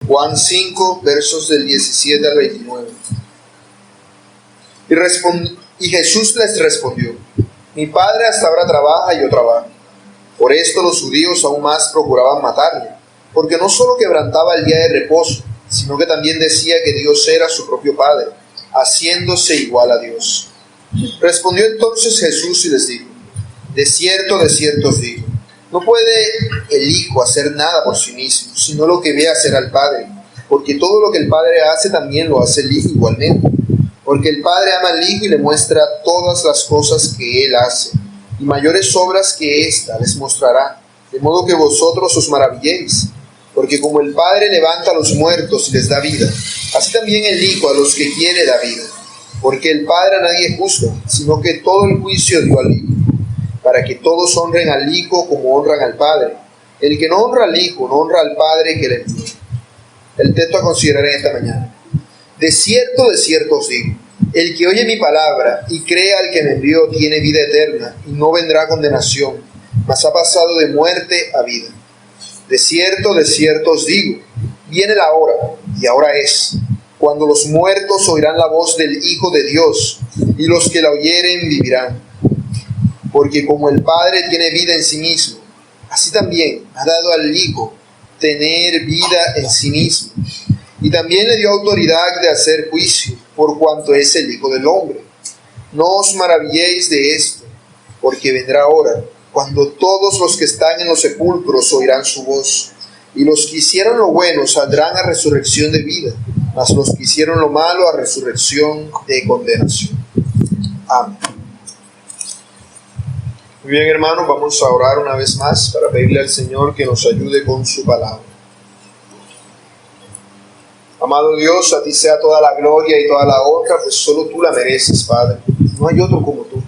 Juan 5, versos del 17 al 29. Y Jesús les respondió: mi Padre hasta ahora trabaja y yo trabajo. Por esto los judíos aún más procuraban matarle, porque no solo quebrantaba el día de reposo, sino que también decía que Dios era su propio Padre, haciéndose igual a Dios. Respondió entonces Jesús y les dijo: de cierto os digo, no puede el Hijo hacer nada por sí mismo, sino lo que ve hacer al Padre, porque todo lo que el Padre hace también lo hace el Hijo igualmente. Porque el Padre ama al Hijo y le muestra todas las cosas que Él hace, y mayores obras que ésta les mostrará, de modo que vosotros os maravilléis. Porque como el Padre levanta a los muertos y les da vida, así también el Hijo a los que quiere da vida. Porque el Padre a nadie juzga, sino que todo el juicio dio al Hijo, para que todos honren al Hijo como honran al Padre. El que no honra al Hijo, no honra al Padre que le envió. El texto a considerar en esta mañana. De cierto os digo, el que oye mi palabra y cree al que me envió tiene vida eterna y no vendrá a condenación, mas ha pasado de muerte a vida. De cierto os digo, viene la hora, y ahora es, cuando los muertos oirán la voz del Hijo de Dios, y los que la oyeren vivirán. Porque como el Padre tiene vida en sí mismo, así también ha dado al Hijo tener vida en sí mismo. Y también le dio autoridad de hacer juicio, por cuanto es el Hijo del Hombre. No os maravilléis de esto, porque vendrá hora, cuando todos los que están en los sepulcros oirán su voz, y los que hicieron lo bueno saldrán a resurrección de vida, mas los que hicieron lo malo a resurrección de condenación. Amén. Muy bien, hermanos, vamos a orar una vez más para pedirle al Señor que nos ayude con su palabra. Amado Dios, a ti sea toda la gloria y toda la honra, pues solo tú la mereces, Padre. No hay otro como tú.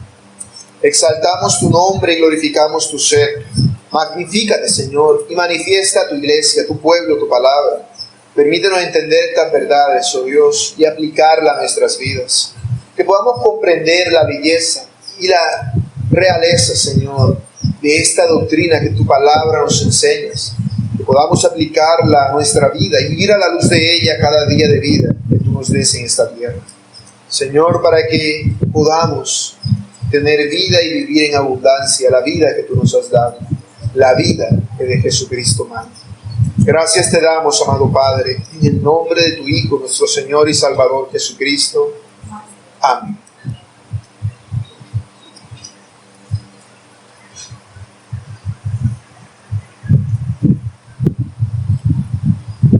Exaltamos tu nombre y glorificamos tu ser. Magnifícate, Señor, y manifiesta a tu iglesia, tu pueblo, tu palabra. Permítenos entender estas verdades, oh Dios, y aplicarlas a nuestras vidas. Que podamos comprender la belleza y la realeza, Señor, de esta doctrina que tu palabra nos enseñas. Que podamos aplicarla a nuestra vida y vivir a la luz de ella cada día de vida que tú nos des en esta tierra. Señor, para que podamos tener vida y vivir en abundancia la vida que tú nos has dado, la vida que de Jesucristo manda. Gracias te damos, amado Padre, en el nombre de tu Hijo, nuestro Señor y Salvador Jesucristo. Amén.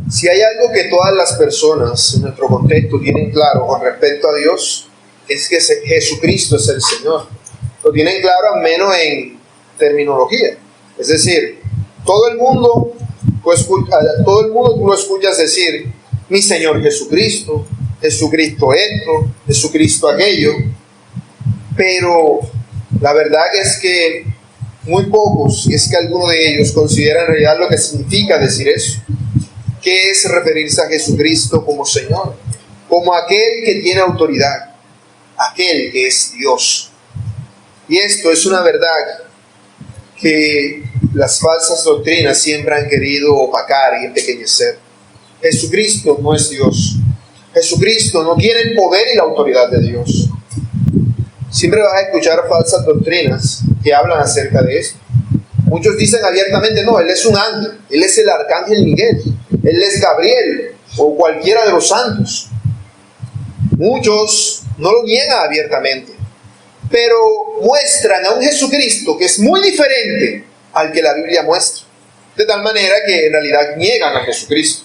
Si hay algo que todas las personas en nuestro contexto tienen claro con respecto a Dios, es que Jesucristo es el Señor. Lo tienen claro al menos en terminología. Es decir, todo el mundo tú lo escuchas decir, mi Señor Jesucristo, Jesucristo esto, Jesucristo aquello. Pero la verdad es que muy pocos, si es que alguno de ellos, consideran en realidad lo que significa decir eso. ¿Qué es referirse a Jesucristo como Señor? Como aquel que tiene autoridad, aquel que es Dios. Y esto es una verdad que las falsas doctrinas siempre han querido opacar y empequeñecer. Jesucristo no es Dios. Jesucristo no tiene el poder y la autoridad de Dios. Siempre vas a escuchar falsas doctrinas que hablan acerca de esto. Muchos dicen abiertamente, no, Él es un ángel, Él es el arcángel Miguel, Él es Gabriel o cualquiera de los santos. Muchos no lo niegan abiertamente, pero muestran a un Jesucristo que es muy diferente al que la Biblia muestra. De tal manera que en realidad niegan a Jesucristo,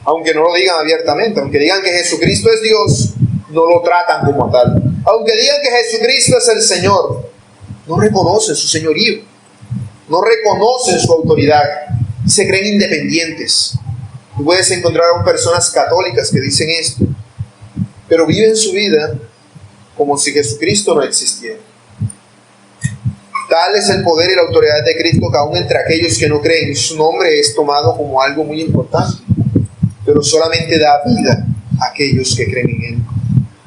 aunque no lo digan abiertamente. Aunque digan que Jesucristo es Dios, no lo tratan como tal. Aunque digan que Jesucristo es el Señor, no reconocen su señorío, no reconocen su autoridad, se creen independientes. Tú puedes encontrar a personas católicas que dicen esto, pero viven su vida como si Jesucristo no existiera. Tal es el poder y la autoridad de Cristo que aún entre aquellos que no creen, su nombre es tomado como algo muy importante, pero solamente da vida a aquellos que creen en Él.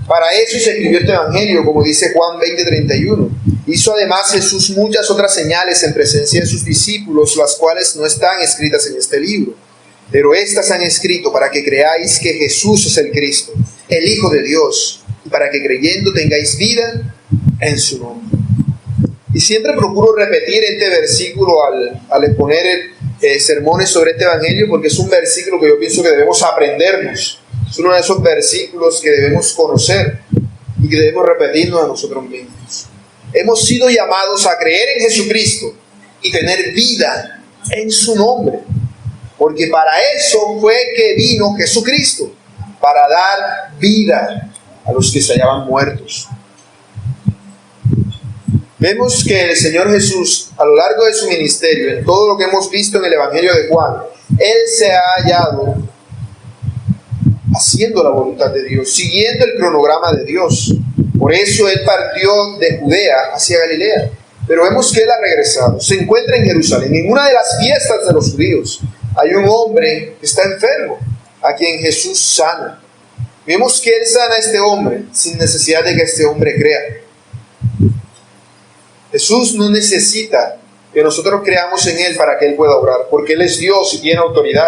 Para eso se escribió este Evangelio, como dice Juan 20:31. Hizo además Jesús muchas otras señales en presencia de sus discípulos, las cuales no están escritas en este libro. Pero estas han escrito para que creáis que Jesús es el Cristo, el Hijo de Dios, y para que creyendo tengáis vida en su nombre. Y siempre procuro repetir este versículo al exponer sermones sobre este evangelio, porque es un versículo que yo pienso que debemos aprendernos. Es uno de esos versículos que debemos conocer y que debemos repetirnos a nosotros mismos. Hemos sido llamados a creer en Jesucristo y tener vida en su nombre. Porque para eso fue que vino Jesucristo, para dar vida a los que se hallaban muertos. Vemos que el Señor Jesús, a lo largo de su ministerio, en todo lo que hemos visto en el Evangelio de Juan, Él se ha hallado haciendo la voluntad de Dios, siguiendo el cronograma de Dios. Por eso Él partió de Judea hacia Galilea. Pero vemos que Él ha regresado, se encuentra en Jerusalén. En una de las fiestas de los judíos hay un hombre que está enfermo, a quien Jesús sana. Vemos que Él sana a este hombre sin necesidad de que este hombre crea. Jesús no necesita que nosotros creamos en Él para que Él pueda obrar, porque Él es Dios y tiene autoridad.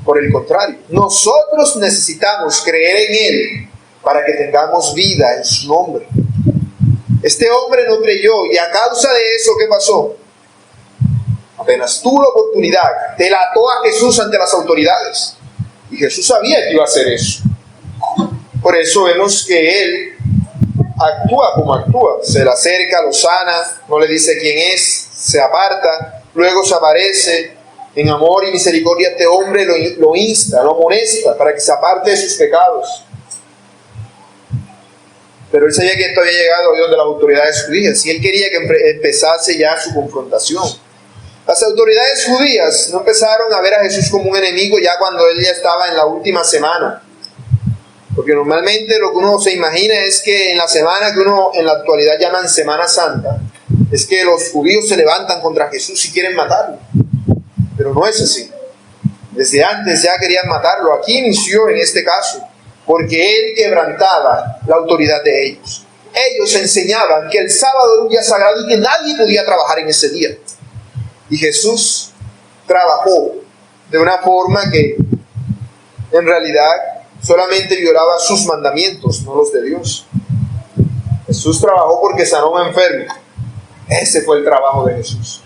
Por el contrario, nosotros necesitamos creer en Él para que tengamos vida en su nombre. Este hombre no creyó y a causa de eso, ¿qué pasó? Apenas tuvo la oportunidad, delató a Jesús ante las autoridades. Y Jesús sabía que iba a hacer eso. Por eso vemos que Él actúa como actúa. Se le acerca, lo sana, no le dice quién es, se aparta, luego se aparece. En amor y misericordia este hombre lo insta, lo amonesta para que se aparte de sus pecados. Pero él sabía que esto había llegado a Dios de las autoridades judías y él quería que empezase ya su confrontación. Las autoridades judías no empezaron a ver a Jesús como un enemigo ya cuando él ya estaba en la última semana. Porque normalmente lo que uno se imagina es que en la semana que uno en la actualidad llaman Semana Santa, es que los judíos se levantan contra Jesús y quieren matarlo. Pero no es así. Desde antes ya querían matarlo. Aquí inició en este caso, porque él quebrantaba la autoridad de ellos. Ellos enseñaban que el sábado era un día sagrado y que nadie podía trabajar en ese día. Y Jesús trabajó de una forma que en realidad solamente violaba sus mandamientos, no los de Dios. Jesús trabajó porque sanó a un enfermo. Ese fue el trabajo de Jesús.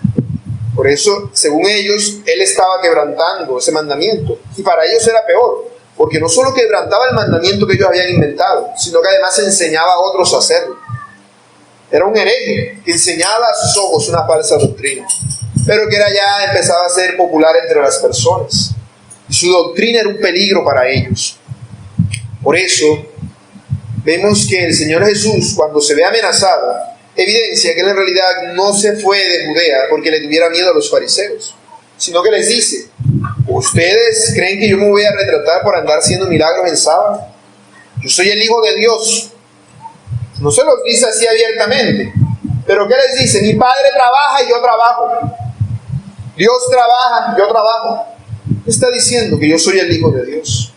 Por eso, según ellos, Él estaba quebrantando ese mandamiento. Y para ellos era peor, porque no solo quebrantaba el mandamiento que ellos habían inventado, sino que además enseñaba a otros a hacerlo. Era un hereje que enseñaba a sus ojos una falsa doctrina, pero que era ya empezaba a ser popular entre las personas. Y su doctrina era un peligro para ellos. Por eso, vemos que el Señor Jesús, cuando se ve amenazado, evidencia que él en realidad no se fue de Judea porque le tuviera miedo a los fariseos, sino que les dice: ¿ustedes creen que yo me voy a retratar por andar haciendo milagros en sábado? Yo soy el Hijo de Dios. No se los dice así abiertamente, pero ¿qué les dice? Mi Padre trabaja y yo trabajo. Dios trabaja, yo trabajo. Está diciendo que yo soy el Hijo de Dios.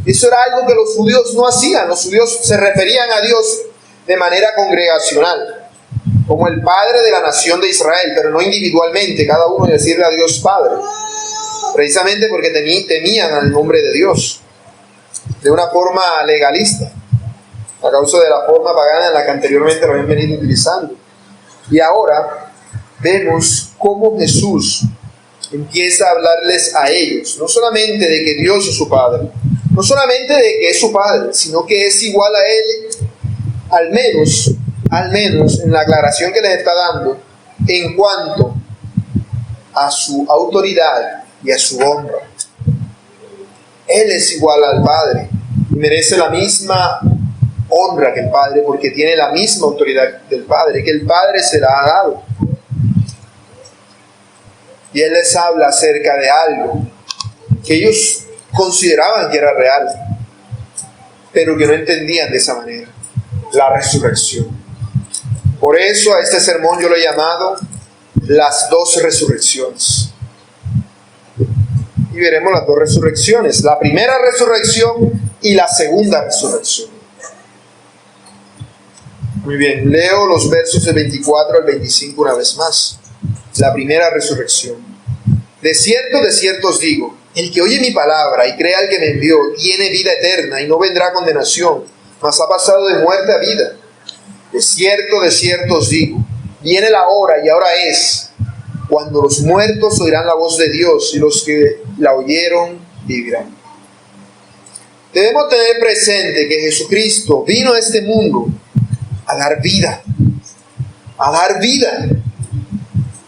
Eso era algo que los judíos no hacían. Los judíos se referían a Dios de manera congregacional, como el Padre de la nación de Israel, pero no individualmente, cada uno decirle a Dios Padre, precisamente porque temían al nombre de Dios, de una forma legalista, a causa de la forma pagana en la que anteriormente lo habían venido utilizando. Y ahora vemos cómo Jesús empieza a hablarles a ellos, no solamente de que Dios es su Padre, no solamente de que es su Padre, sino que es igual a Él, al menos en la aclaración que les está dando en cuanto a su autoridad y a su honra. Él es igual al Padre y merece la misma honra que el Padre, porque tiene la misma autoridad del Padre, que el Padre se la ha dado. Y Él les habla acerca de algo que ellos consideraban que era real, pero que no entendían de esa manera: la resurrección. Por eso a este sermón yo lo he llamado las dos resurrecciones. Y veremos las dos resurrecciones, la primera resurrección y la segunda resurrección. Muy bien, leo los versos del 24 al 25 una vez más. La primera resurrección. De cierto os digo, El que oye mi palabra y crea al que me envió, tiene vida eterna y no vendrá a condenación, mas ha pasado de muerte a vida. De cierto os digo, viene la hora y ahora es, cuando los muertos oirán la voz de Dios y los que la oyeron vivirán. Debemos tener presente que Jesucristo vino a este mundo a dar vida. A dar vida.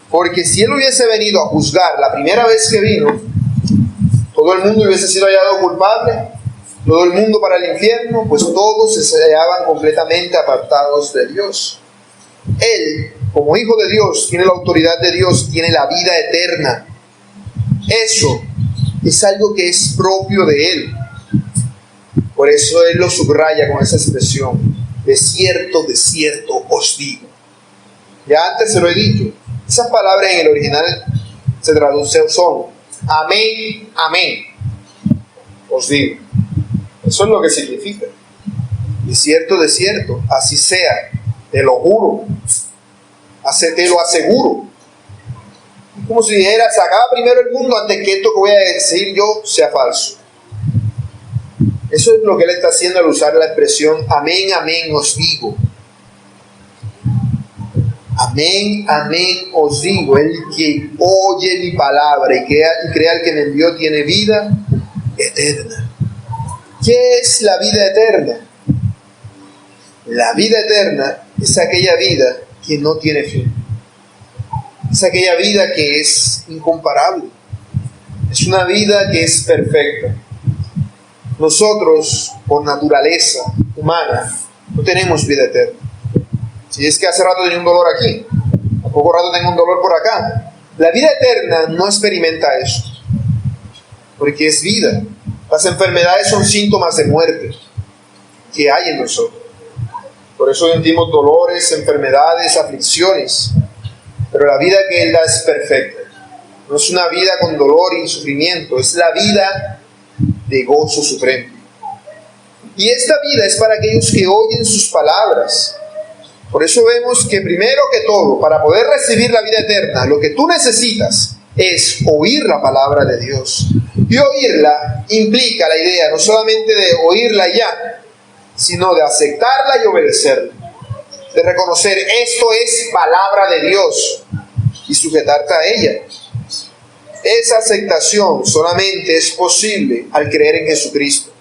Porque si Él hubiese venido a juzgar la primera vez que vino, todo el mundo hubiese sido hallado culpable, todo el mundo para el infierno, pues todos se hallaban completamente apartados de Dios. Él, como Hijo de Dios, tiene la autoridad de Dios, tiene la vida eterna. Eso es algo que es propio de Él. Por eso Él lo subraya con esa expresión: de cierto os digo. Ya antes se lo he dicho, esas palabras en el original se traducen, son amén, amén, os digo. Eso es lo que significa. De cierto, así sea, te lo juro, te lo aseguro. Es como si dijeras: se acaba primero el mundo antes que esto que voy a decir yo sea falso. Eso es lo que Él está haciendo al usar la expresión amén, amén, os digo. Amén, amén, os digo. El que oye mi palabra y crea al que me envió tiene vida eterna. ¿Qué es la vida eterna? La vida eterna es aquella vida que no tiene fin. Es aquella vida que es incomparable. Es una vida que es perfecta. Nosotros, por naturaleza humana, no tenemos vida eterna. Si es que hace rato tenía un dolor aquí, a poco rato tengo un dolor por acá. La vida eterna no experimenta eso, porque es vida. Las enfermedades son síntomas de muerte que hay en nosotros. Por eso sentimos dolores, enfermedades, aflicciones. Pero la vida que Él da es perfecta. No es una vida con dolor y sufrimiento, es la vida de gozo supremo. Y esta vida es para aquellos que oyen sus palabras. Por eso vemos que primero que todo, para poder recibir la vida eterna, lo que tú necesitas es oír la palabra de Dios. Y oírla implica la idea no solamente de oírla ya, sino de aceptarla y obedecerla. De reconocer: esto es palabra de Dios, y sujetarte a ella. Esa aceptación solamente es posible al creer en Jesucristo.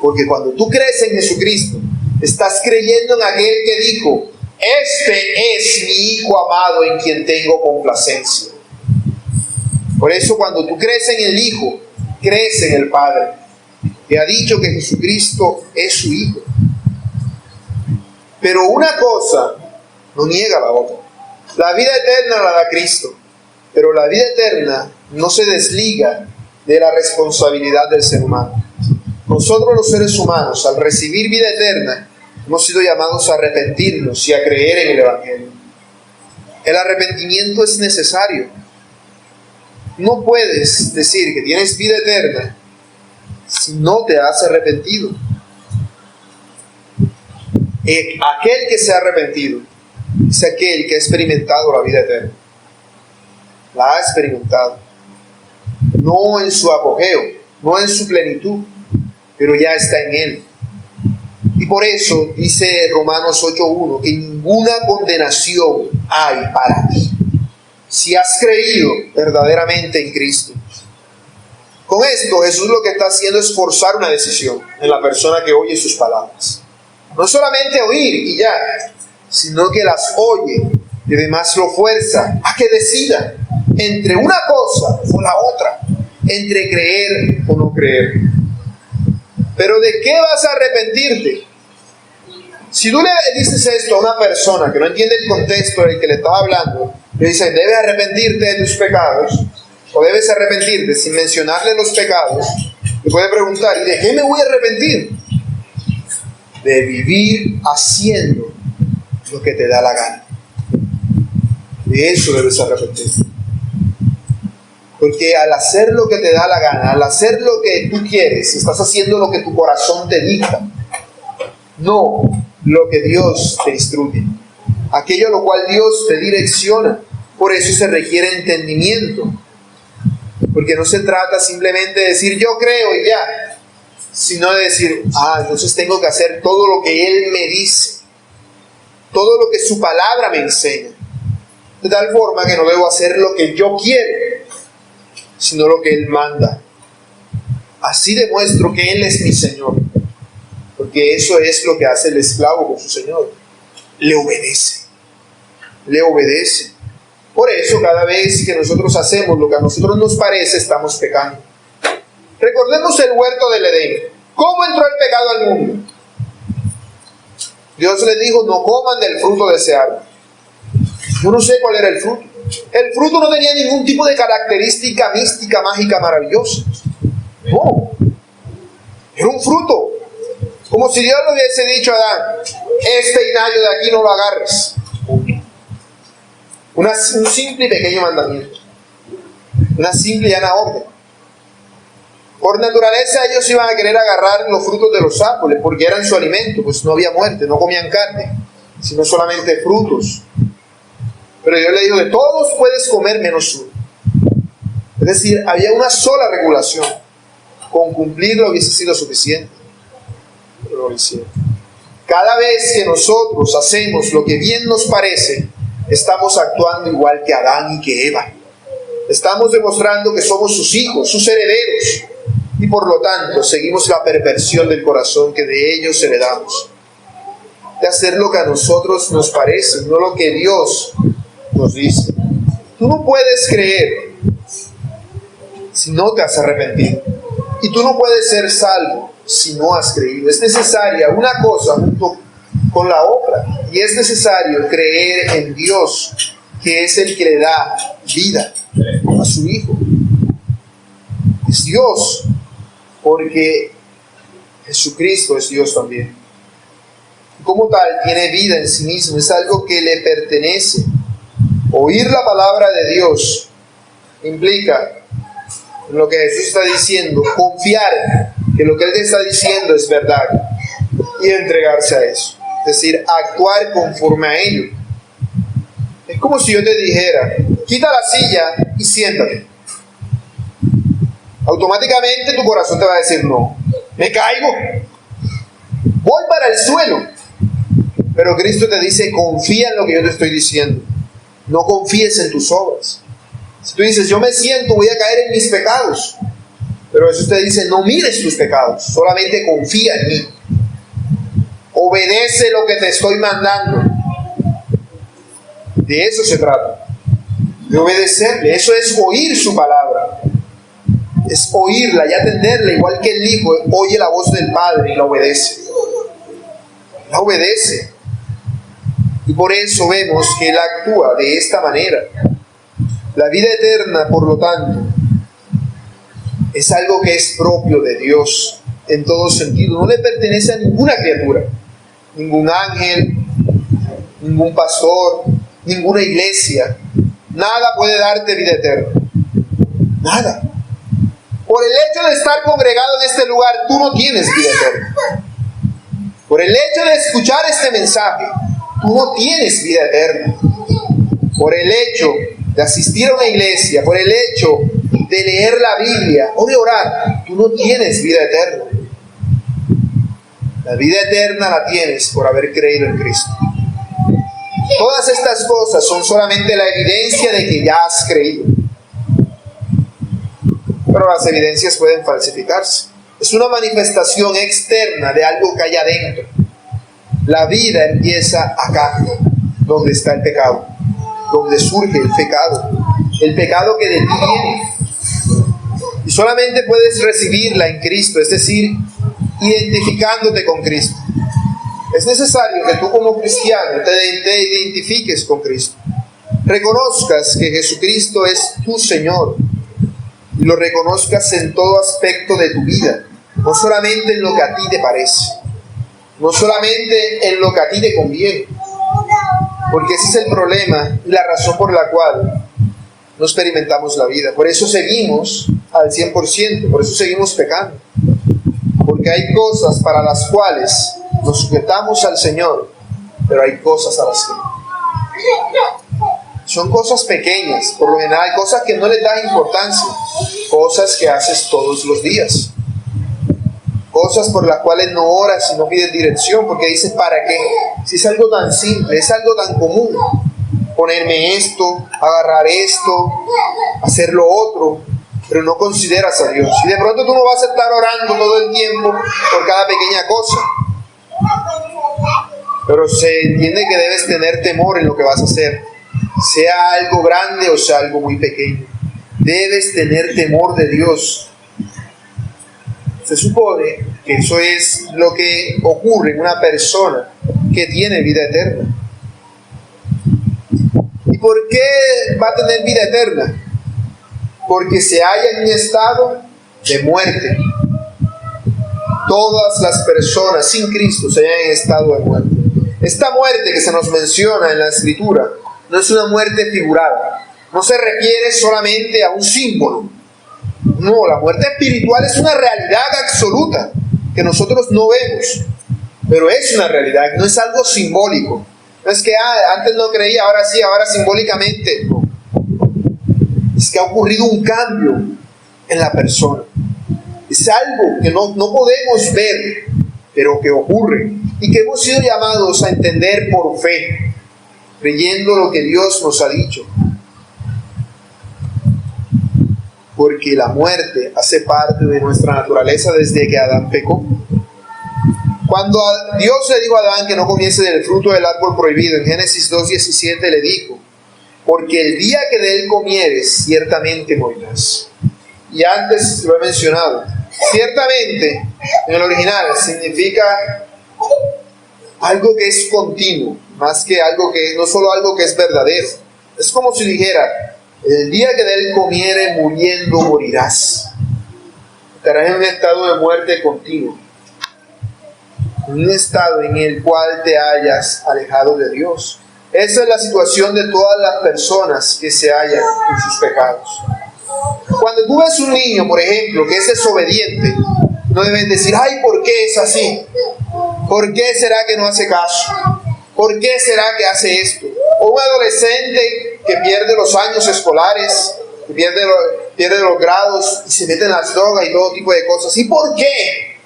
Porque cuando tú crees en Jesucristo, estás creyendo en aquel que dijo: este es mi Hijo amado en quien tengo complacencia. Por eso cuando tú crees en el Hijo, crees en el Padre, que ha dicho que Jesucristo es su Hijo. Pero una cosa no niega la otra. La vida eterna la da Cristo, pero la vida eterna no se desliga de la responsabilidad del ser humano. Nosotros los seres humanos, al recibir vida eterna, hemos sido llamados a arrepentirnos y a creer en el Evangelio. El arrepentimiento es necesario. No puedes decir que tienes vida eterna si no te has arrepentido. Aquel que se ha arrepentido es aquel que ha experimentado la vida eterna. La ha experimentado. No en su apogeo, no en su plenitud, pero ya está en Él. Y por eso dice Romanos 8:1 que ninguna condenación hay para ti si has creído verdaderamente en Cristo. Con esto Jesús lo que está haciendo es forzar una decisión en la persona que oye sus palabras. No solamente oír y ya, sino que las oye y además lo fuerza a que decida entre una cosa o la otra, entre creer o no creer. Pero ¿de qué vas a arrepentirte? Si tú le dices esto a una persona que no entiende el contexto del que le estaba hablando, le dices: debes arrepentirte de tus pecados, o debes arrepentirte sin mencionarle los pecados, le puede preguntar: ¿y de qué me voy a arrepentir? De vivir haciendo lo que te da la gana. De eso debes arrepentirte. Porque al hacer lo que te da la gana, al hacer lo que tú quieres, estás haciendo lo que tu corazón te dicta, no lo que Dios te instruye, aquello a lo cual Dios te direcciona. Por eso se requiere entendimiento. Porque no se trata simplemente de decir yo creo y ya, sino de decir, entonces tengo que hacer todo lo que Él me dice, todo lo que su palabra me enseña. De tal forma que no debo hacer lo que yo quiero, sino lo que Él manda. Así demuestro que Él es mi Señor, porque eso es lo que hace el esclavo con su Señor. Le obedece, le obedece. Por eso cada vez que nosotros hacemos lo que a nosotros nos parece, estamos pecando. Recordemos el huerto del Edén. ¿Cómo entró el pecado al mundo? Dios les dijo, no coman del fruto de ese árbol. Yo no sé cuál era el fruto. El fruto no tenía ningún tipo de característica mística, mágica, maravillosa. No. Era un fruto. Como si Dios le hubiese dicho a Adán, este hinario de aquí no lo agarres. Un simple y pequeño mandamiento. Una simple y llana orden. Por naturaleza ellos iban a querer agarrar los frutos de los árboles porque eran su alimento, pues no había muerte, no comían carne, sino solamente frutos. Pero Dios le dijo, de todos puedes comer menos uno. Es decir, había una sola regulación. Con cumplirlo hubiese sido suficiente. Pero no lo hicieron. Cada vez que nosotros hacemos lo que bien nos parece, estamos actuando igual que Adán y que Eva. Estamos demostrando que somos sus hijos, sus herederos. Y por lo tanto, seguimos la perversión del corazón que de ellos heredamos. De hacer lo que a nosotros nos parece, no lo que Dios nos dice. Tú no puedes creer si no te has arrepentido. Y tú no puedes ser salvo si no has creído. Es necesaria una cosa junto con la otra. Y es necesario creer en Dios, que es el que le da vida a su Hijo. Es Dios, porque Jesucristo es Dios también. Como tal, tiene vida en sí mismo, es algo que le pertenece. Oír la palabra de Dios implica, en lo que Jesús está diciendo, confiar que lo que Él te está diciendo es verdad y entregarse a eso. Es decir, actuar conforme a ello. Es como si yo te dijera, quita la silla y siéntate. Automáticamente tu corazón te va a decir, no, me caigo, voy para el suelo. Pero Cristo te dice, confía en lo que yo te estoy diciendo. No confíes en tus obras. Si tú dices, yo me siento, voy a caer en mis pecados. Pero Jesús te dice, no mires tus pecados, solamente confía en mí. Obedece lo que te estoy mandando. De eso se trata. De obedecerle. Eso es oír su palabra. Es oírla y atenderla, igual que el Hijo oye la voz del Padre y la obedece. La obedece. Y por eso vemos que Él actúa de esta manera. La vida eterna, por lo tanto, es algo que es propio de Dios en todo sentido. No le pertenece a ninguna criatura, ningún ángel, ningún pastor, ninguna iglesia. Nada puede darte vida eterna. Nada. Por el hecho de estar congregado en este lugar, tú no tienes vida eterna. Por el hecho de escuchar este mensaje, tú no tienes vida eterna. Por el hecho de asistir a una iglesia, por el hecho de leer la Biblia o de orar, tú no tienes vida eterna. La vida eterna la tienes por haber creído en Cristo. Todas estas cosas son solamente la evidencia de que ya has creído. Pero las evidencias pueden falsificarse. Es una manifestación externa de algo que hay adentro. La vida empieza acá, donde está el pecado, donde surge el pecado que de ti viene. Y solamente puedes recibirla en Cristo, es decir, identificándote con Cristo. Es necesario que tú como cristiano te identifiques con Cristo. Reconozcas que Jesucristo es tu Señor y lo reconozcas en todo aspecto de tu vida, no solamente en lo que a ti te parece, no solamente en lo que a ti te conviene, porque ese es el problema y la razón por la cual no experimentamos la vida. Por eso seguimos al 100%, por eso seguimos pecando, porque hay cosas para las cuales nos sujetamos al Señor, pero hay cosas a las que no. Son cosas pequeñas, por lo general, cosas que no les dan importancia. cosas que haces todos los días. Cosas por las cuales no oras y no pides dirección, porque dices, ¿para qué? Si es algo tan simple, es algo tan común. Ponerme esto, agarrar esto, hacer lo otro, pero no consideras a Dios. Y de pronto tú no vas a estar orando todo el tiempo por cada pequeña cosa. Pero se entiende que debes tener temor en lo que vas a hacer. Sea algo grande o sea algo muy pequeño. Debes tener temor de Dios. Se supone que eso es lo que ocurre en una persona que tiene vida eterna. ¿Y por qué va a tener vida eterna? Porque se halla en un estado de muerte. Todas las personas sin Cristo se hallan en estado de muerte. Esta muerte que se nos menciona en la Escritura no es una muerte figurada. No se refiere solamente a un símbolo. No, la muerte espiritual es una realidad absoluta que nosotros no vemos, pero es una realidad, no es algo simbólico. No es que antes no creía, ahora sí, ahora simbólicamente. No. Es que ha ocurrido un cambio en la persona. Es algo que no podemos ver, pero que ocurre y que hemos sido llamados a entender por fe, creyendo lo que Dios nos ha dicho. Porque la muerte hace parte de nuestra naturaleza desde que Adán pecó. Cuando Dios le dijo a Adán que no comiese del fruto del árbol prohibido, en Génesis 2:17 le dijo, porque el día que de él comieres, ciertamente morirás. Y antes lo he mencionado, ciertamente en el original significa algo que es continuo, más que algo que, no solo algo que es verdadero. Es como si dijera, el día que de él comiere, muriendo morirás. Estarás en un estado de muerte continuo, un estado en el cual te hayas alejado de Dios. Esa es la situación de todas las personas que se hallan en sus pecados. Cuando tú ves un niño, por ejemplo, que es desobediente, no debes decir, ay, ¿por qué es así? ¿Por qué será que no hace caso? ¿Por qué será que hace esto? O un adolescente que pierde los años escolares, que pierde los grados y se mete en las drogas y todo tipo de cosas. ¿Y por qué?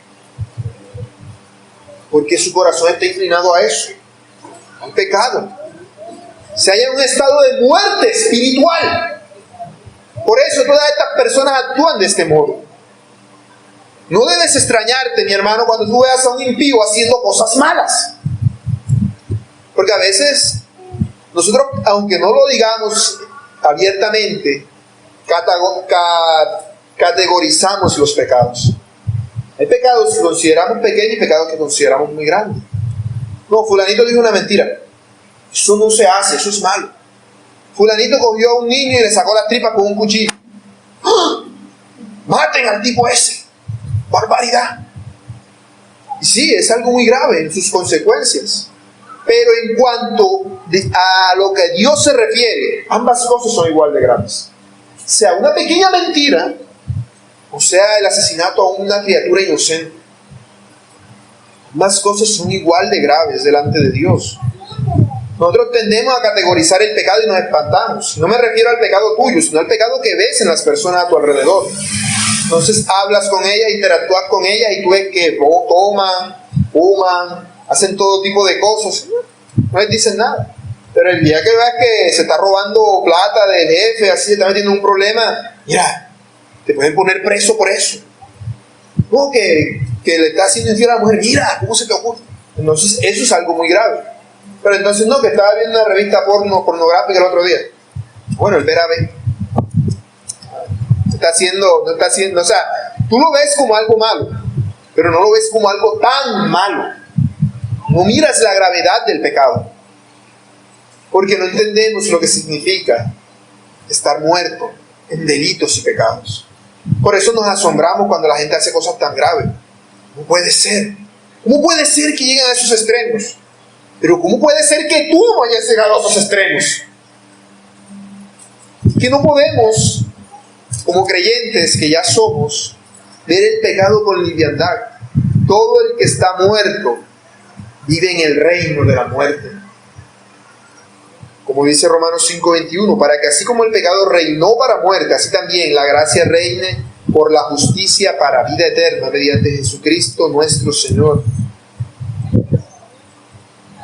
Porque su corazón está inclinado a eso, al pecado. Se halla en un estado de muerte espiritual. Por eso todas estas personas actúan de este modo. No debes extrañarte, mi hermano, cuando tú veas a un impío haciendo cosas malas. Porque a veces nosotros, aunque no lo digamos abiertamente, categorizamos los pecados. Hay pecados que consideramos pequeños y pecados que consideramos muy grandes. No, fulanito dijo una mentira. Eso no se hace, eso es malo. Fulanito cogió a un niño y le sacó las tripas con un cuchillo. ¡Ah! ¡Maten al tipo ese! ¡Barbaridad! Y sí, es algo muy grave en sus consecuencias. Pero en cuanto a lo que Dios se refiere, ambas cosas son igual de graves. Sea una pequeña mentira, o sea el asesinato a una criatura inocente. Ambas cosas son igual de graves delante de Dios. Nosotros tendemos a categorizar el pecado y nos espantamos. No me refiero al pecado tuyo, sino al pecado que ves en las personas a tu alrededor. Entonces hablas con ellas, interactúas con ellas y tú ves que toman, fuman, hacen todo tipo de cosas. No les dicen nada. Pero el día que veas que se está robando plata del jefe, así se está metiendo en un problema, mira, te pueden poner preso por eso. No, que le está haciendo infiel a la mujer, mira, ¿cómo se te ocurre? Entonces eso es algo muy grave. Pero entonces no, que estaba viendo una revista pornográfica el otro día. Bueno, el ver a ver. No está haciendo, o sea, tú lo ves como algo malo, pero no lo ves como algo tan malo. No miras la gravedad del pecado, porque no entendemos lo que significa estar muerto en delitos y pecados. Por eso nos asombramos cuando la gente hace cosas tan graves. ¿Cómo puede ser? ¿Cómo puede ser que lleguen a esos extremos? Pero ¿cómo puede ser que tú no hayas llegado a esos extremos? Que no podemos, como creyentes que ya somos, ver el pecado con liviandad. Todo el que está muerto vive en el reino de la muerte. Como dice Romanos 5:21, para que así como el pecado reinó para muerte, así también la gracia reine por la justicia para vida eterna mediante Jesucristo nuestro Señor.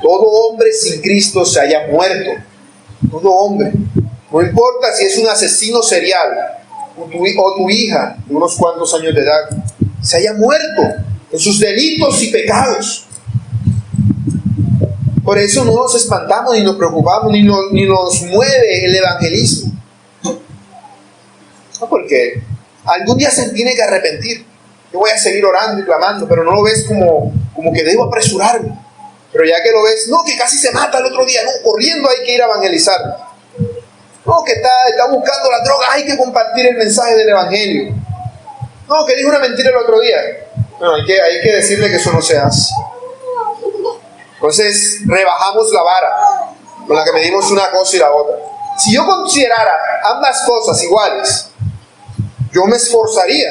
Todo hombre sin Cristo se haya muerto. Todo hombre. No importa si es un asesino serial o tu hija de unos cuantos años de edad, se haya muerto en sus delitos y pecados. Por eso no nos espantamos, ni nos preocupamos, ni nos mueve el evangelismo. No, porque algún día se tiene que arrepentir. Yo voy a seguir orando y clamando, pero no lo ves como que debo apresurarme. Pero ya que lo ves, no, que casi se mata el otro día, no, corriendo hay que ir a evangelizar. No, que está buscando la droga, hay que compartir el mensaje del evangelio. No, que dijo una mentira el otro día. No, hay que decirle que eso no se hace. Entonces rebajamos la vara con la que medimos una cosa y la otra. Si yo considerara ambas cosas iguales, yo me esforzaría.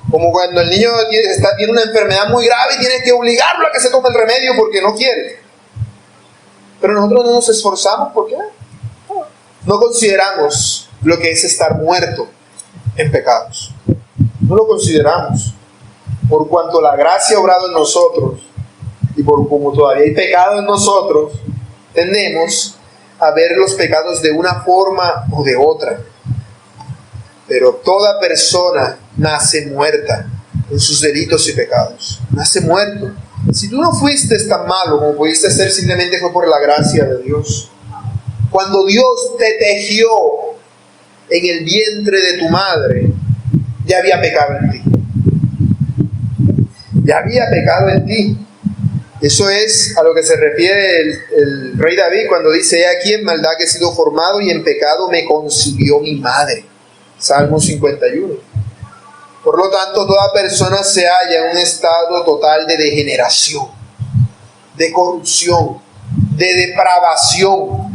Como cuando el niño tiene una enfermedad muy grave y tienes que obligarlo a que se tome el remedio porque no quiere. Pero nosotros no nos esforzamos, ¿por qué? No consideramos lo que es estar muerto en pecados. No lo consideramos. Por cuanto la gracia ha obrado en nosotros, y por como todavía hay pecado en nosotros, tendemos a ver los pecados de una forma o de otra. Pero toda persona nace muerta en sus delitos y pecados. Nace muerto. Si tú no fuiste tan malo como pudiste ser, simplemente fue por la gracia de Dios. Cuando Dios te tejió en el vientre de tu madre, ya había pecado en ti. Ya había pecado en ti. Eso es a lo que se refiere el rey David cuando dice: he aquí en maldad que he sido formado y en pecado me concibió mi madre. Salmo 51. Por lo tanto, toda persona se halla en un estado total de degeneración, de corrupción, de depravación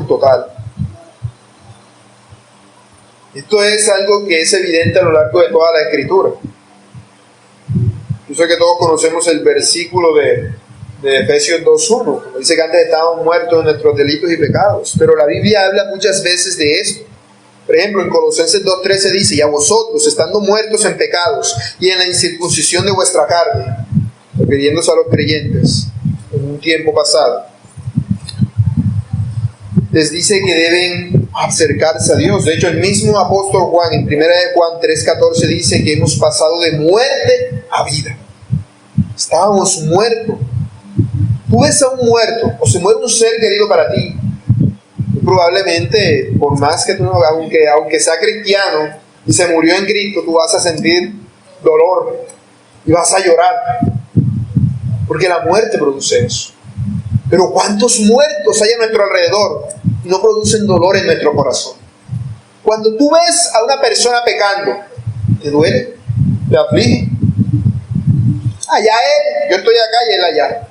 total. Esto es algo que es evidente a lo largo de toda la Escritura. Yo sé que todos conocemos el versículo de Efesios 2:1, que dice que antes estábamos muertos en nuestros delitos y pecados, pero la Biblia habla muchas veces de esto. Por ejemplo, en Colosenses 2:13 dice: y a vosotros, estando muertos en pecados y en la incircuncisión de vuestra carne, refiriéndose a los creyentes en un tiempo pasado, les dice que deben acercarse a Dios. De hecho, el mismo apóstol Juan, en 1 Juan 3:14, dice que hemos pasado de muerte a vida. Estábamos muertos. Tú ves a un muerto, o se muere un ser querido para ti, probablemente, por más que tú no, aunque sea cristiano y se murió en Cristo, tú vas a sentir dolor y vas a llorar, porque la muerte produce eso. Pero ¿cuántos muertos hay a nuestro alrededor y no producen dolor en nuestro corazón? Cuando tú ves a una persona pecando, ¿te duele? ¿Te aflige? Allá él, yo estoy acá y él allá.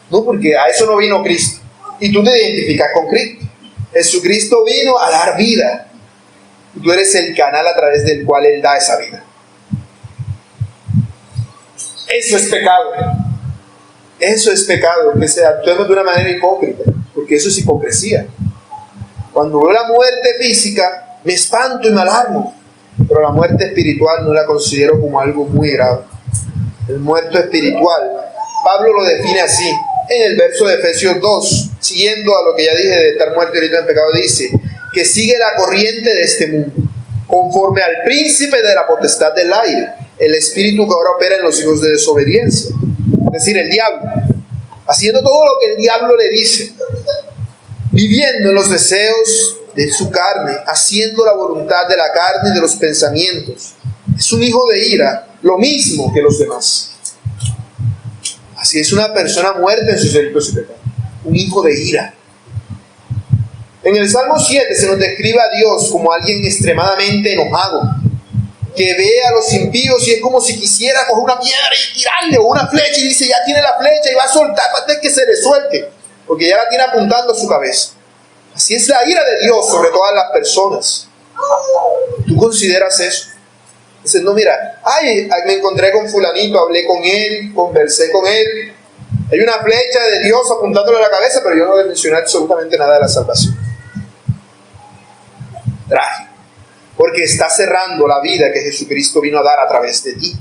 No, porque a eso no vino Cristo. Y tú te identificas con Cristo. Jesucristo vino a dar vida. Y tú eres el canal a través del cual Él da esa vida. Eso es pecado. Eso es pecado, que se actuemos de una manera hipócrita, porque eso es hipocresía. Cuando veo la muerte física, me espanto y me alarmo, pero la muerte espiritual no la considero como algo muy grave. El muerto espiritual, Pablo lo define así, en el verso de Efesios 2, siguiendo a lo que ya dije de estar muerto y ahorita en pecado, dice que sigue la corriente de este mundo, conforme al príncipe de la potestad del aire, el espíritu que ahora opera en los hijos de desobediencia, es decir, el diablo, haciendo todo lo que el diablo le dice, viviendo en los deseos de su carne, haciendo la voluntad de la carne y de los pensamientos. Es un hijo de ira, lo mismo que los demás. Así es una persona muerta en sus delitos y pecados, un hijo de ira. En el Salmo 7 se nos describe a Dios como alguien extremadamente enojado, que ve a los impíos y es como si quisiera coger una piedra y tirarle, o una flecha, y dice: ya tiene la flecha y va a soltar para que se le suelte, porque ya la tiene apuntando a su cabeza. Así es la ira de Dios sobre todas las personas. ¿Tú consideras eso? Dices: no, mira, me encontré con fulanito, hablé con él, conversé con él, Hay una flecha de Dios apuntándole a la cabeza, pero yo no voy a mencionar absolutamente nada de la salvación. Trágico. Porque está cerrando la vida que Jesucristo vino a dar a través de ti.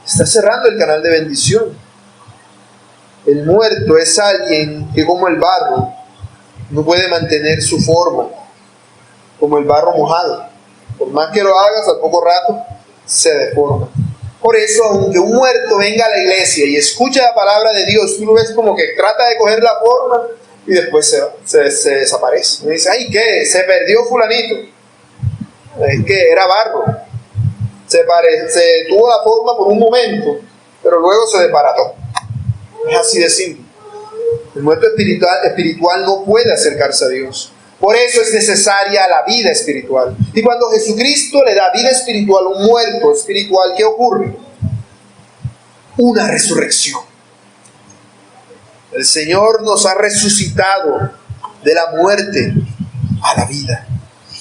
Está cerrando el canal de bendición. El muerto es alguien que, como el barro, no puede mantener su forma, como el barro mojado. Por más que lo hagas, al poco rato se deforma. Por eso, aunque un muerto venga a la iglesia y escucha la palabra de Dios, tú lo ves como que trata de coger la forma y después se desaparece. Y dice, ay, ¿qué? Se perdió fulanito. Es que era barro. Se tuvo la forma por un momento, pero luego se desbarató. Es así de simple. El muerto espiritual no puede acercarse a Dios. Por eso es necesaria la vida espiritual. Y cuando Jesucristo le da vida espiritual a un muerto espiritual, ¿qué ocurre? Una resurrección. El Señor nos ha resucitado de la muerte a la vida.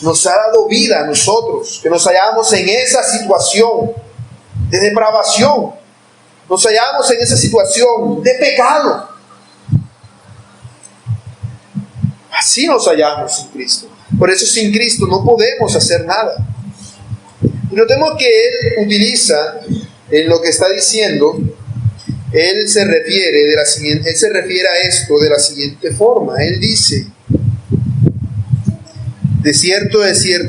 Nos ha dado vida a nosotros, que nos hallamos en esa situación de depravación. Nos hallamos en esa situación de pecado. Así nos hallamos sin Cristo. Por eso sin Cristo no podemos hacer nada. Y notemos que Él utiliza en lo que está diciendo, Él se refiere a esto de la siguiente forma. Él dice, de cierto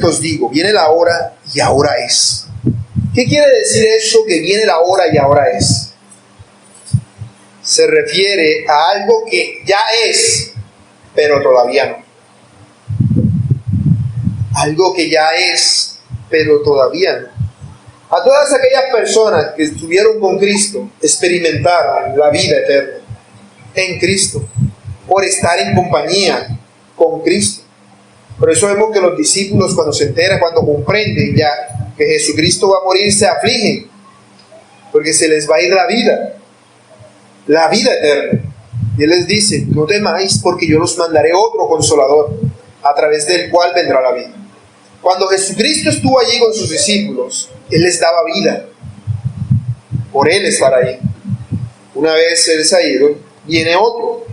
os digo, viene la hora y ahora es. ¿Qué quiere decir eso que viene la hora y ahora es? Se refiere a algo que ya es, pero todavía no. Algo que ya es, pero todavía no. A todas aquellas personas que estuvieron con Cristo, experimentaron la vida eterna en Cristo, por estar en compañía con Cristo. Por eso vemos que los discípulos, cuando se enteran, cuando comprenden ya que Jesucristo va a morir, se afligen, porque se les va a ir la vida eterna. Y Él les dice, no temáis, porque yo los mandaré otro consolador, a través del cual vendrá la vida. Cuando Jesucristo estuvo allí con sus discípulos, Él les daba vida, por Él estar ahí. Una vez Él se ha ido, viene otro,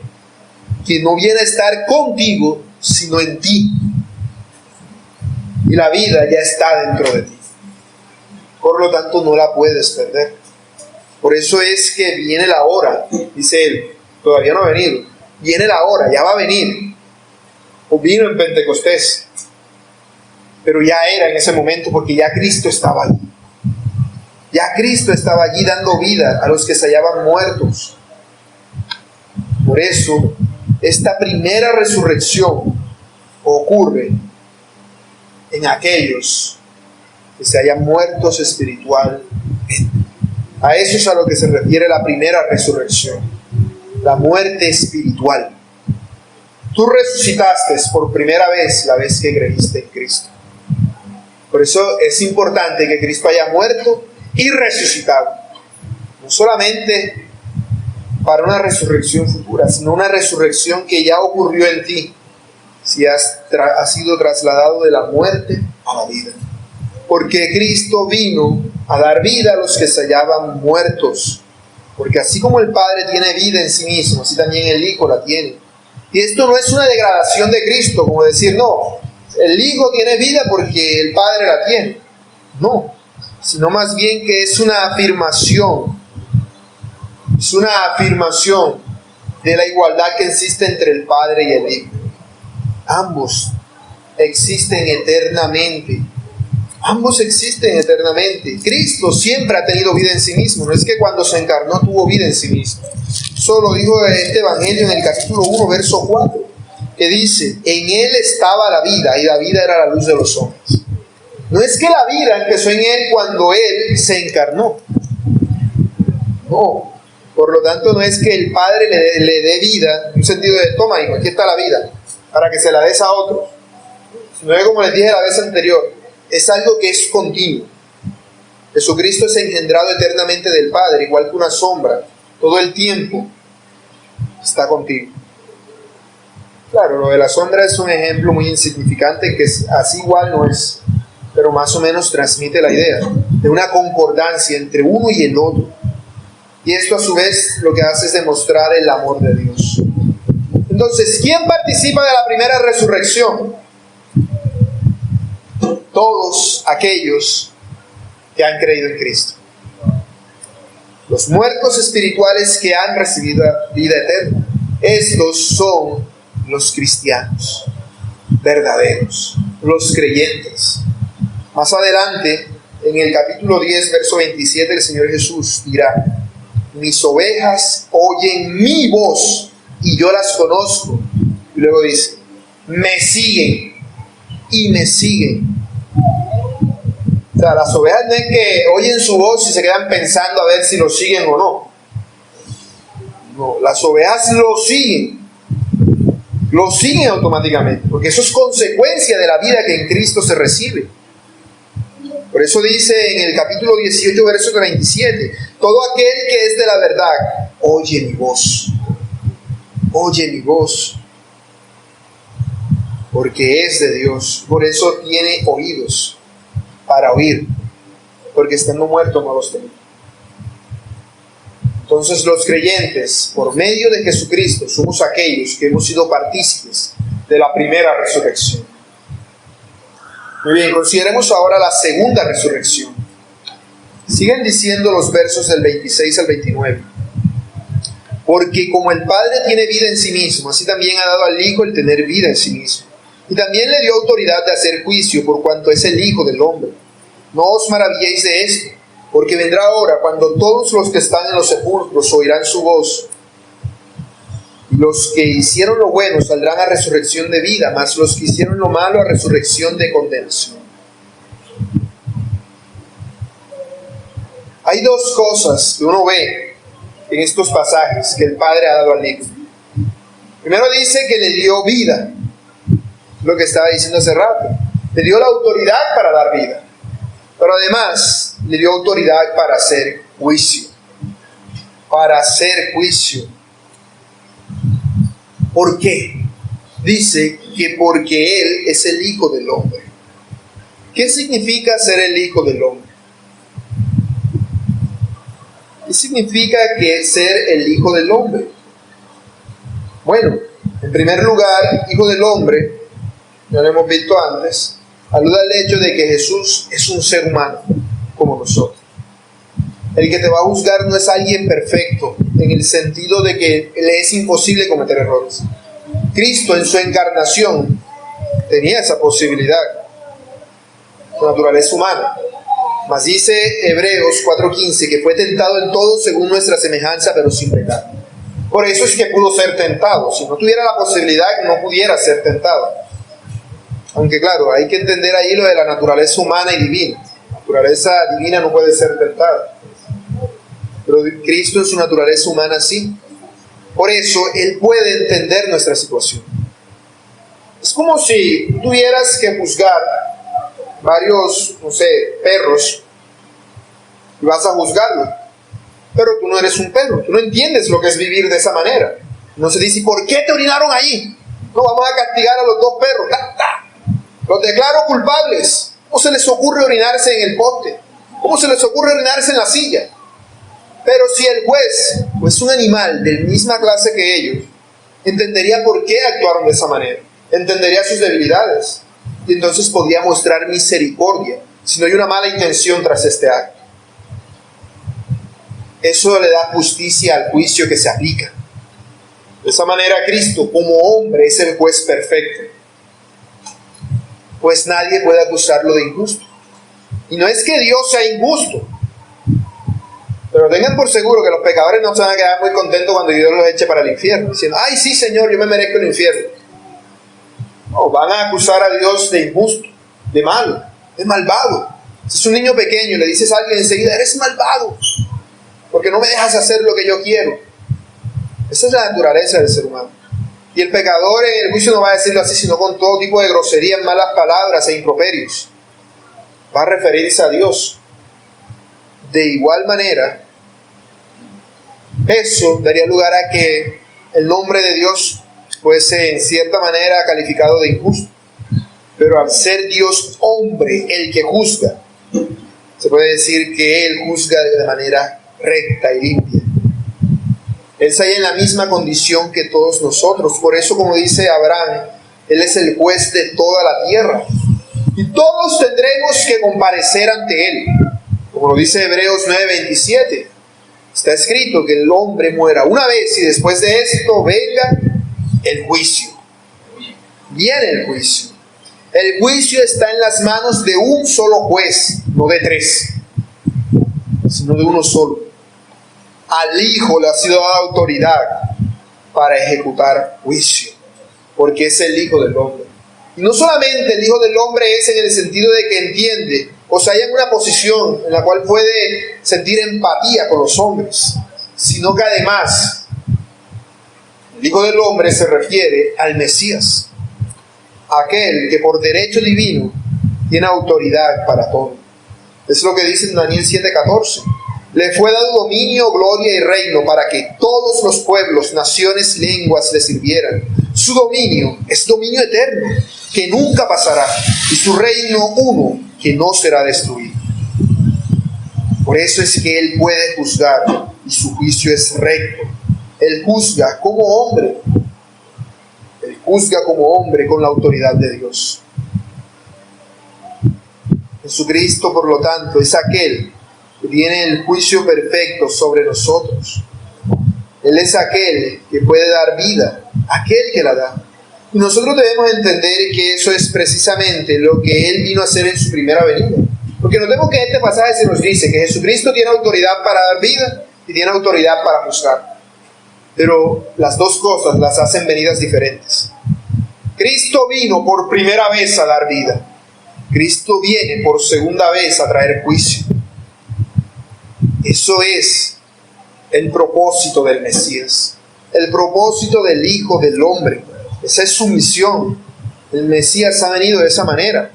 que no viene a estar contigo, sino en ti. Y la vida ya está dentro de ti. Por lo tanto, no la puedes perder. Por eso es que viene la hora, dice Él, todavía no ha venido. Viene la hora, ya va a venir. O vino en Pentecostés. Pero ya era en ese momento, porque ya Cristo estaba allí. Ya Cristo estaba allí dando vida a los que se hallaban muertos. Por eso, esta primera resurrección ocurre en aquellos que se hayan muertos espiritualmente. A eso es a lo que se refiere la primera resurrección, la muerte espiritual. Tú resucitaste por primera vez la vez que creíste en Cristo. Por eso es importante que Cristo haya muerto y resucitado. No solamente para una resurrección futura, sino una resurrección que ya ocurrió en ti, si has sido trasladado de la muerte a la vida. Porque Cristo vino a dar vida a los que se hallaban muertos. Porque así como el Padre tiene vida en sí mismo, así también el Hijo la tiene. Y esto no es una degradación de Cristo, como decir, no, el Hijo tiene vida porque el Padre la tiene. No, sino más bien que es una afirmación. Es una afirmación de la igualdad que existe entre el Padre y el Hijo. Ambos existen eternamente. Ambos existen eternamente. Cristo siempre ha tenido vida en sí mismo. No es que cuando se encarnó tuvo vida en sí mismo. Eso lo dijo este Evangelio en el capítulo 1, verso 4, que dice, en Él estaba la vida y la vida era la luz de los hombres. No es que la vida empezó en Él cuando Él se encarnó. No. Por lo tanto, no es que el Padre le dé vida, en un sentido de, toma, hijo, aquí está la vida, para que se la des a otro. No es como les dije la vez anterior, es algo que es continuo. Jesucristo es engendrado eternamente del Padre, igual que una sombra, todo el tiempo está contigo. Claro, lo de la sombra es un ejemplo muy insignificante, que así igual no es, pero más o menos transmite la idea de una concordancia entre uno y el otro. Y esto a su vez lo que hace es demostrar el amor de Dios. Entonces, ¿quién participa de la primera resurrección? Todos aquellos que han creído en Cristo. Los muertos espirituales que han recibido vida eterna. Estos son los cristianos verdaderos, los creyentes. Más adelante, en el capítulo 10, verso 27, el Señor Jesús dirá: mis ovejas oyen mi voz y yo las conozco. Y luego dice: me siguen y me siguen. O sea, las ovejas no es que oyen su voz y se quedan pensando a ver si lo siguen o no. No, las ovejas lo siguen automáticamente, porque eso es consecuencia de la vida que en Cristo se recibe. Por eso dice en el capítulo 18, verso 37, todo aquel que es de la verdad, oye mi voz, porque es de Dios, por eso tiene oídos para oír, porque estando muertos no los tenía. Entonces los creyentes, por medio de Jesucristo, somos aquellos que hemos sido partícipes de la primera resurrección. Muy bien, consideremos ahora la segunda resurrección. Siguen diciendo los versos del 26 al 29. Porque como el Padre tiene vida en sí mismo, así también ha dado al Hijo el tener vida en sí mismo. Y también le dio autoridad de hacer juicio por cuanto es el Hijo del Hombre. No os maravilléis de esto, porque vendrá hora cuando todos los que están en los sepulcros oirán su voz. Y los que hicieron lo bueno saldrán a resurrección de vida, mas los que hicieron lo malo a resurrección de condenación. Hay dos cosas que uno ve en estos pasajes que el Padre ha dado al Hijo. Primero dice que le dio vida, lo que estaba diciendo hace rato. Le dio la autoridad para dar vida, pero además le dio autoridad para hacer juicio. Para hacer juicio. ¿Por qué? Dice que porque Él es el Hijo del Hombre. ¿Qué significa ser el Hijo del Hombre? ¿Qué significa que ser el Hijo del Hombre? Bueno, en primer lugar, Hijo del Hombre, ya lo hemos visto antes, alude al hecho de que Jesús es un ser humano como nosotros. El que te va a juzgar no es alguien perfecto, en el sentido de que le es imposible cometer errores. Cristo en su encarnación tenía esa posibilidad, su naturaleza humana. Mas dice Hebreos 4:15 que fue tentado en todo según nuestra semejanza, pero sin pecado. Por eso es que pudo ser tentado. Si no tuviera la posibilidad, no pudiera ser tentado. Aunque claro, hay que entender ahí lo de la naturaleza humana y divina. La naturaleza divina no puede ser tentada, pero Cristo en su naturaleza humana sí. Por eso Él puede entender nuestra situación. Es como si tuvieras que juzgar varios, perros, y vas a juzgarlo, pero tú no eres un perro, tú no entiendes lo que es vivir de esa manera. No se dice: ¿por qué te orinaron ahí? No, vamos a castigar a los dos perros. Los declaro culpables. ¿Cómo se les ocurre orinarse en el poste? ¿Cómo se les ocurre orinarse en la silla? Pero si el juez, pues un animal de la misma clase que ellos, entendería por qué actuaron de esa manera, entendería sus debilidades, y entonces podría mostrar misericordia si no hay una mala intención tras este acto. Eso le da justicia al juicio que se aplica. De esa manera Cristo, como hombre, es el juez perfecto, pues nadie puede acusarlo de injusto. Y no es que Dios sea injusto, pero tengan por seguro que los pecadores no se van a quedar muy contentos cuando Dios los eche para el infierno, diciendo: ay, sí, Señor, yo me merezco el infierno. No, van a acusar a Dios de injusto, de malo, de malvado. Si es un niño pequeño y le dices a alguien enseguida: eres malvado, porque no me dejas hacer lo que yo quiero. Esa es la naturaleza del ser humano. Y el pecador en el juicio no va a decirlo así, sino con todo tipo de groserías, malas palabras e improperios. Va a referirse a Dios. De igual manera, eso daría lugar a que el nombre de Dios fuese en cierta manera calificado de injusto. Pero al ser Dios hombre, el que juzga, se puede decir que Él juzga de manera recta y limpia. Él está en la misma condición que todos nosotros. Por eso, como dice Abraham, Él es el juez de toda la tierra. Y todos tendremos que comparecer ante Él. Como lo dice Hebreos 9:27. Está escrito que el hombre muera una vez y después de esto venga el juicio. Viene el juicio. El juicio está en las manos de un solo juez, no de tres, sino de uno solo. Al Hijo le ha sido dada autoridad para ejecutar juicio, porque es el Hijo del Hombre. Y no solamente el Hijo del Hombre es en el sentido de que entiende, o sea, hay en una posición en la cual puede sentir empatía con los hombres, sino que además el Hijo del Hombre se refiere al Mesías, aquel que por derecho divino tiene autoridad para todo. Es lo que dice en Daniel 7:14. Le fue dado dominio, gloria y reino para que todos los pueblos, naciones y lenguas le sirvieran. Su dominio es dominio eterno, que nunca pasará, y su reino uno, que no será destruido. Por eso es que Él puede juzgar, y su juicio es recto. Él juzga como hombre. Él juzga como hombre con la autoridad de Dios. Jesucristo, por lo tanto, es aquel que tiene el juicio perfecto sobre nosotros. Él es aquel que puede dar vida, aquel que la da. Y nosotros debemos entender que eso es precisamente lo que Él vino a hacer en su primera venida. Porque notemos que en este pasaje se nos dice que Jesucristo tiene autoridad para dar vida y tiene autoridad para juzgar. Pero las dos cosas las hacen venidas diferentes. Cristo vino por primera vez a dar vida. Cristo viene por segunda vez a traer juicio. Eso es el propósito del Mesías, el propósito del Hijo del Hombre. Esa es su misión. El Mesías ha venido de esa manera.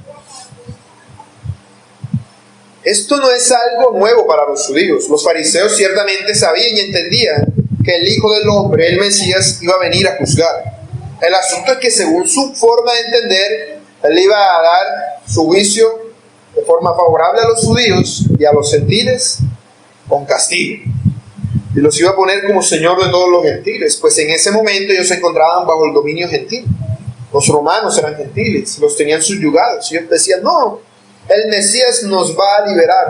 Esto no es algo nuevo para los judíos. Los fariseos ciertamente sabían y entendían que el Hijo del Hombre, el Mesías, iba a venir a juzgar. El asunto es que según su forma de entender, Él iba a dar su juicio de forma favorable a los judíos y a los gentiles con castigo. Y los iba a poner como Señor de todos los gentiles, pues en ese momento ellos se encontraban bajo el dominio gentil. Los romanos eran gentiles, los tenían subyugados. Y ellos decían, no, el Mesías nos va a liberar.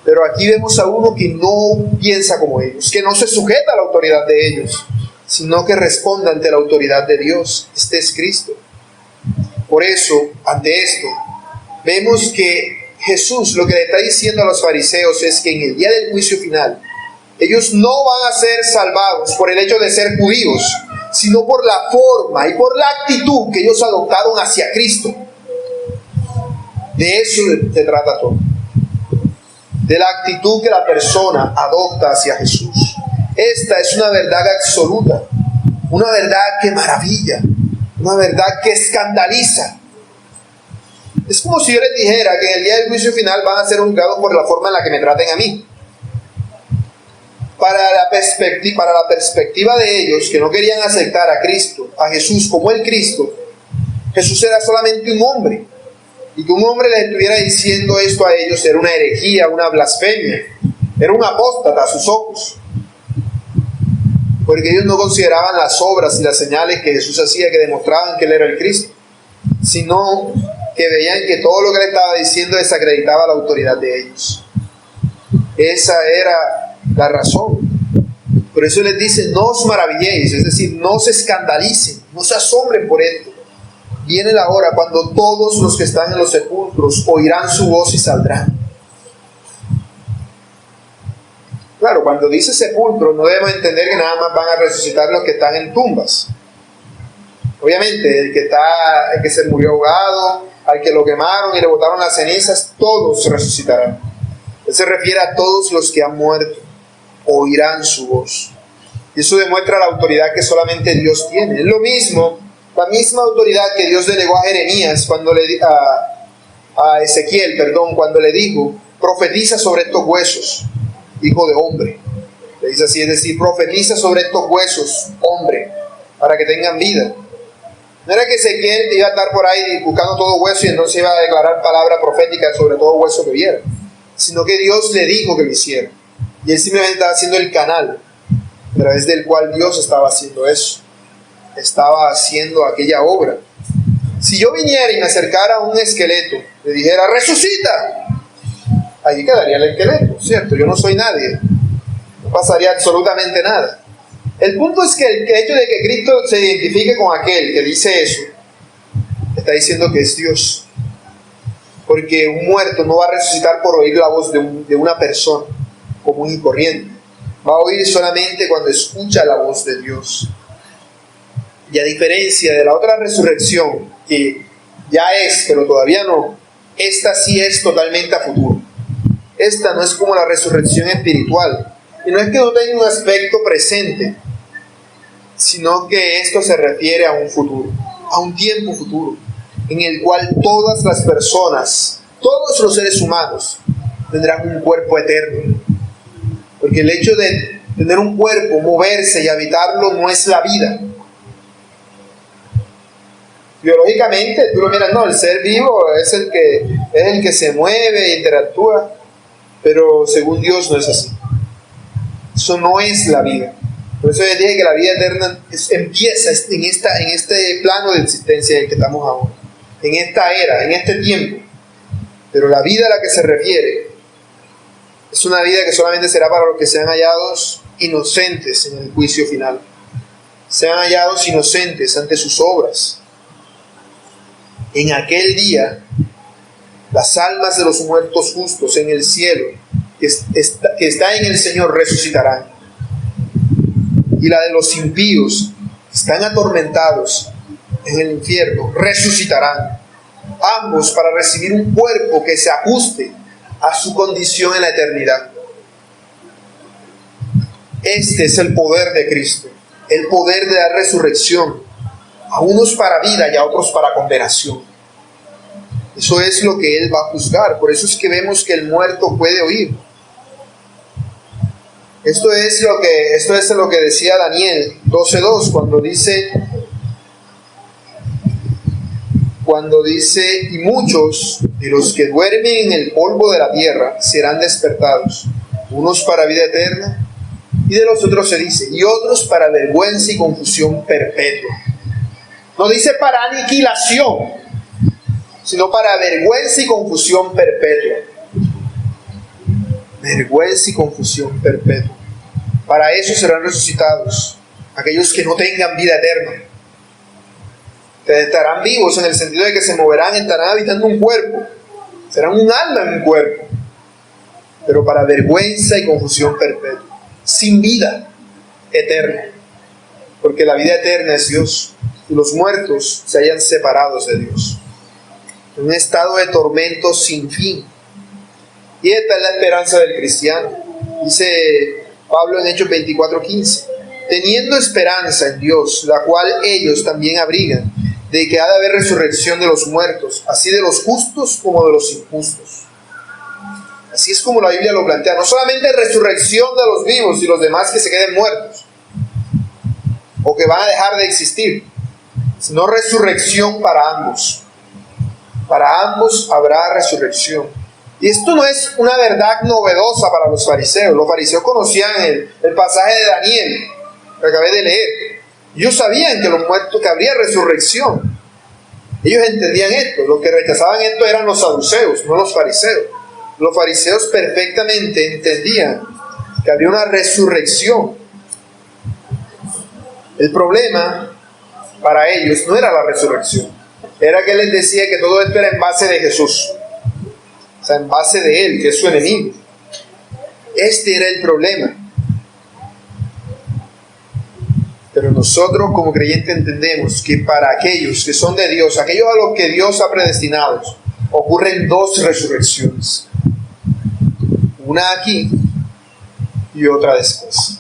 Pero aquí vemos a uno que no piensa como ellos, que no se sujeta a la autoridad de ellos, sino que responde ante la autoridad de Dios. Este es Cristo. Por eso, ante esto, vemos que Jesús lo que le está diciendo a los fariseos es que en el día del juicio final, ellos no van a ser salvados por el hecho de ser judíos, sino por la forma y por la actitud que ellos adoptaron hacia Cristo. De eso se trata todo. De la actitud que la persona adopta hacia Jesús. Esta es una verdad absoluta, una verdad que maravilla, una verdad que escandaliza. Es como si yo les dijera que en el día del juicio final van a ser juzgados por la forma en la que me traten a mí. Para la perspectiva de ellos, que no querían aceptar a Cristo, a Jesús como el Cristo, Jesús era solamente un hombre. Y que un hombre les estuviera diciendo esto a ellos era una herejía, una blasfemia. Era un apóstata a sus ojos. Porque ellos no consideraban las obras y las señales que Jesús hacía que demostraban que Él era el Cristo, sino que veían que todo lo que le estaba diciendo desacreditaba la autoridad de ellos. Esa era la razón. Por eso les dice, no os maravilléis, es decir, no se escandalicen, no se asombren por esto. Viene la hora cuando todos los que están en los sepulcros oirán su voz y saldrán. Claro, cuando dice sepulcro, no debemos entender que nada más van a resucitar los que están en tumbas. Obviamente, el que se murió ahogado, al que lo quemaron y le botaron las cenizas, todos resucitarán. Él se refiere a todos los que han muerto, oirán su voz. Y eso demuestra la autoridad que solamente Dios tiene. Es lo mismo, la misma autoridad que Dios delegó a Jeremías a Ezequiel, cuando le dijo, profetiza sobre estos huesos, hijo de hombre. Le dice así, es decir, profetiza sobre estos huesos, hombre, para que tengan vida. No era que Ezequiel iba a estar por ahí buscando todo hueso y entonces iba a declarar palabra profética sobre todo hueso que viera, sino que Dios le dijo que lo hiciera. Y él simplemente estaba haciendo el canal través del cual Dios estaba haciendo eso, estaba haciendo aquella obra. Si yo viniera y me acercara a un esqueleto, le dijera, ¡resucita!, allí quedaría el esqueleto, ¿cierto? Yo no soy nadie, no pasaría absolutamente nada. El punto es que el hecho de que Cristo se identifique con aquel que dice eso, está diciendo que es Dios. Porque un muerto no va a resucitar por oír la voz de una persona común y corriente. Va a oír solamente cuando escucha la voz de Dios. Y a diferencia de la otra resurrección, que ya es, pero todavía no, esta sí es totalmente a futuro. Esta no es como la resurrección espiritual. Y no es que no tenga un aspecto presente, sino que esto se refiere a un futuro, a un tiempo futuro, en el cual todas las personas, todos los seres humanos, tendrán un cuerpo eterno. Porque el hecho de tener un cuerpo, moverse y habitarlo, no es la vida. Biológicamente, tú lo miras, no, el ser vivo es el que se mueve e interactúa, pero según Dios no es así. Eso no es la vida. Por eso yo dije que la vida eterna empieza en este plano de existencia en el que estamos ahora, en esta era, en este tiempo. Pero la vida a la que se refiere es una vida que solamente será para los que sean hallados inocentes en el juicio final. Sean hallados inocentes ante sus obras. En aquel día, las almas de los muertos justos en el cielo, que está en el Señor, resucitarán. Y la de los impíos, que están atormentados en el infierno, resucitarán. Ambos para recibir un cuerpo que se ajuste a su condición en la eternidad. Este es el poder de Cristo, el poder de dar resurrección, a unos para vida y a otros para condenación. Eso es lo que Él va a juzgar. Por eso es que vemos que el muerto puede oír. Esto es lo que decía Daniel 12:2, cuando dice, y muchos de los que duermen en el polvo de la tierra serán despertados, unos para vida eterna, y de los otros se dice, y otros para vergüenza y confusión perpetua. No dice para aniquilación, sino para vergüenza y confusión perpetua. Vergüenza y confusión perpetua. Para eso serán resucitados aquellos que no tengan vida eterna. Estarán vivos en el sentido de que se moverán, estarán habitando un cuerpo, serán un alma en un cuerpo, pero para vergüenza y confusión perpetua, sin vida eterna, porque la vida eterna es Dios y los muertos se hayan separados de Dios, en un estado de tormento sin fin. Y esta es la esperanza del cristiano. Dice Pablo en Hechos 24:15, teniendo esperanza en Dios, la cual ellos también abrigan, de que ha de haber resurrección de los muertos, así de los justos como de los injustos. Así es como la Biblia lo plantea. No solamente resurrección de los vivos y los demás que se queden muertos, o que van a dejar de existir, sino resurrección para ambos. Para ambos habrá resurrección. Y esto no es una verdad novedosa para los fariseos. Los fariseos conocían el pasaje de Daniel que acabé de leer. Ellos sabían que los muertos, que habría resurrección. Ellos entendían esto. Los que rechazaban esto eran los saduceos, no los fariseos. Los fariseos perfectamente entendían que habría una resurrección. El problema para ellos no era la resurrección. Era que Él les decía que todo esto era en base de Jesús. O sea, en base de Él, que es su enemigo. Este era el problema. Pero nosotros como creyentes entendemos que para aquellos que son de Dios, aquellos a los que Dios ha predestinado, ocurren dos resurrecciones. Una aquí y otra después.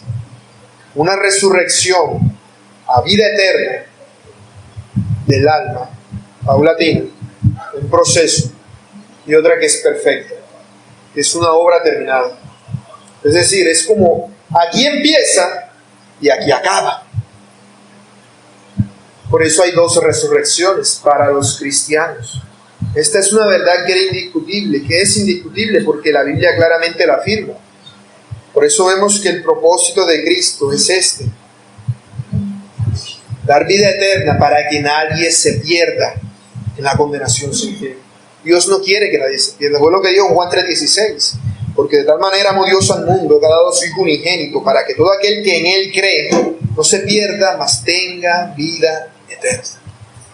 Una resurrección a vida eterna del alma, paulatina, un proceso, y otra que es perfecta, que es una obra terminada. Es decir, es como aquí empieza y aquí acaba. Por eso hay dos resurrecciones para los cristianos. Esta es una verdad que era indiscutible, que es indiscutible porque la Biblia claramente la afirma. Por eso vemos que el propósito de Cristo es este: dar vida eterna para que nadie se pierda en la condenación sin fin. Dios no quiere que nadie se pierda. Fue lo que dijo en Juan 3:16. Porque de tal manera amó Dios al mundo, que ha dado a su Hijo unigénito, para que todo aquel que en Él cree no se pierda, mas tenga vida eterna.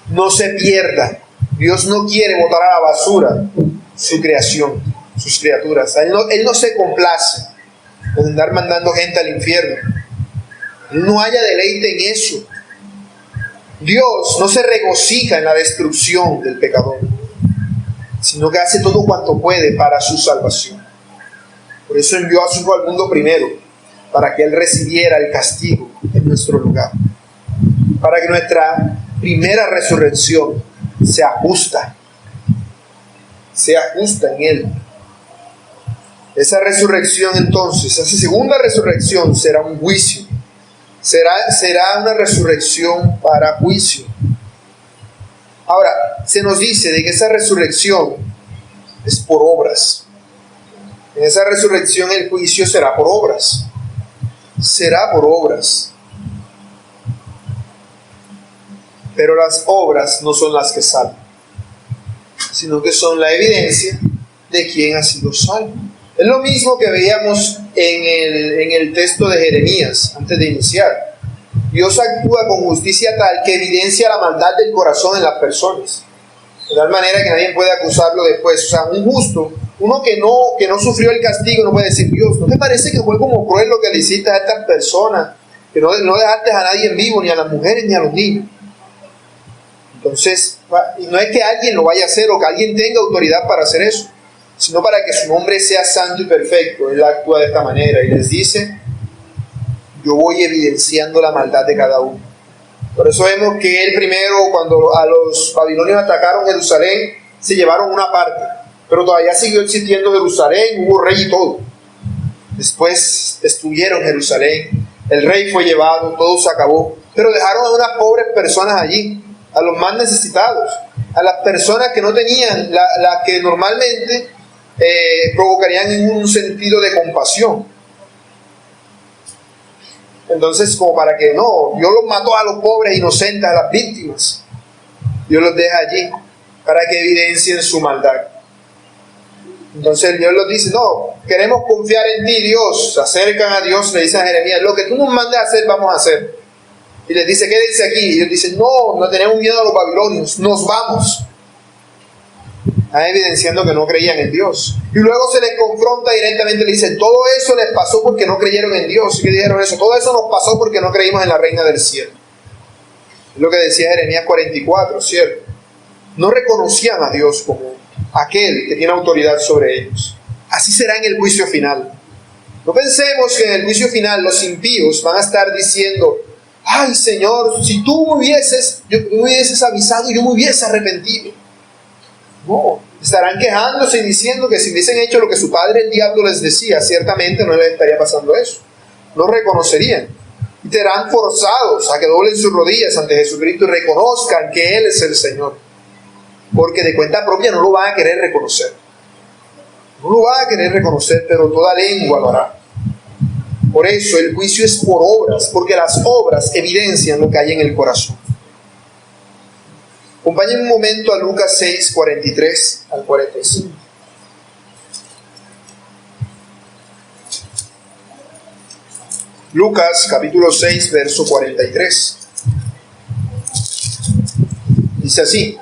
No se pierda. Dios no quiere botar a la basura su creación, sus criaturas. Él no se complace con andar mandando gente al infierno. Él no haya deleite en eso. Dios no se regocija en la destrucción del pecador, sino que hace todo cuanto puede para su salvación. Por eso envió a su Hijo al mundo primero, para que Él recibiera el castigo en nuestro lugar, para que nuestra primera resurrección sea justa en Él. Esa resurrección entonces, esa segunda resurrección será un juicio, será una resurrección para juicio. Ahora, se nos dice de que esa resurrección es por obras. En esa resurrección el juicio será por obras. Será por obras. Pero las obras no son las que salvan, sino que son la evidencia de quién ha sido salvo. Es lo mismo que veíamos en el texto de Jeremías, antes de iniciar. Dios actúa con justicia tal que evidencia la maldad del corazón en las personas, de tal manera que nadie puede acusarlo después. O sea, un justo, uno que no sufrió el castigo, no puede decir: Dios, ¿no te parece que fue como cruel lo que le hiciste a estas personas? Que no dejaste a nadie en vivo, ni a las mujeres, ni a los niños. Entonces, y no es que alguien lo vaya a hacer o que alguien tenga autoridad para hacer eso, sino para que su nombre sea santo y perfecto. Él actúa de esta manera y les dice: yo voy evidenciando la maldad de cada uno. Por eso vemos que él primero, cuando a los babilonios atacaron Jerusalén, se llevaron una parte, pero todavía siguió existiendo Jerusalén, hubo rey y todo. Después destruyeron Jerusalén, el rey fue llevado, todo se acabó, pero dejaron a unas pobres personas allí, a los más necesitados, a las personas que no tenían, las que normalmente provocarían un sentido de compasión. Entonces, como para que no, Dios los mató a los pobres inocentes, a las víctimas. Dios los deja allí para que evidencien su maldad. Entonces Dios les dice: no, queremos confiar en ti, Dios. Se acercan a Dios, le dicen a Jeremías: lo que tú nos mandes a hacer, vamos a hacer. Y les dice: quédense aquí. Y ellos dicen: no tenemos miedo a los babilonios, nos vamos. Están evidenciando que no creían en Dios. Y luego se les confronta directamente, le dicen: todo eso les pasó porque no creyeron en Dios. ¿Y qué dijeron eso? Todo eso nos pasó porque no creímos en la reina del cielo. Es lo que decía Jeremías 44, ¿cierto? No reconocían a Dios como aquel que tiene autoridad sobre ellos. Así será en el juicio final. No pensemos que en el juicio final los impíos van a estar diciendo: ay, Señor, si tú me hubieses avisado, yo me hubiese arrepentido. No, estarán quejándose y diciendo que si hubiesen hecho lo que su padre el diablo les decía, ciertamente no les estaría pasando eso. No reconocerían. Y serán forzados a que doblen sus rodillas ante Jesucristo y reconozcan que Él es el Señor. Porque de cuenta propia no lo van a querer reconocer. No lo van a querer reconocer, pero toda lengua lo hará. Por eso el juicio es por obras, porque las obras evidencian lo que hay en el corazón. Acompáñenme un momento a Lucas 6, 43 al 45. Lucas capítulo 6, verso 43. Dice así: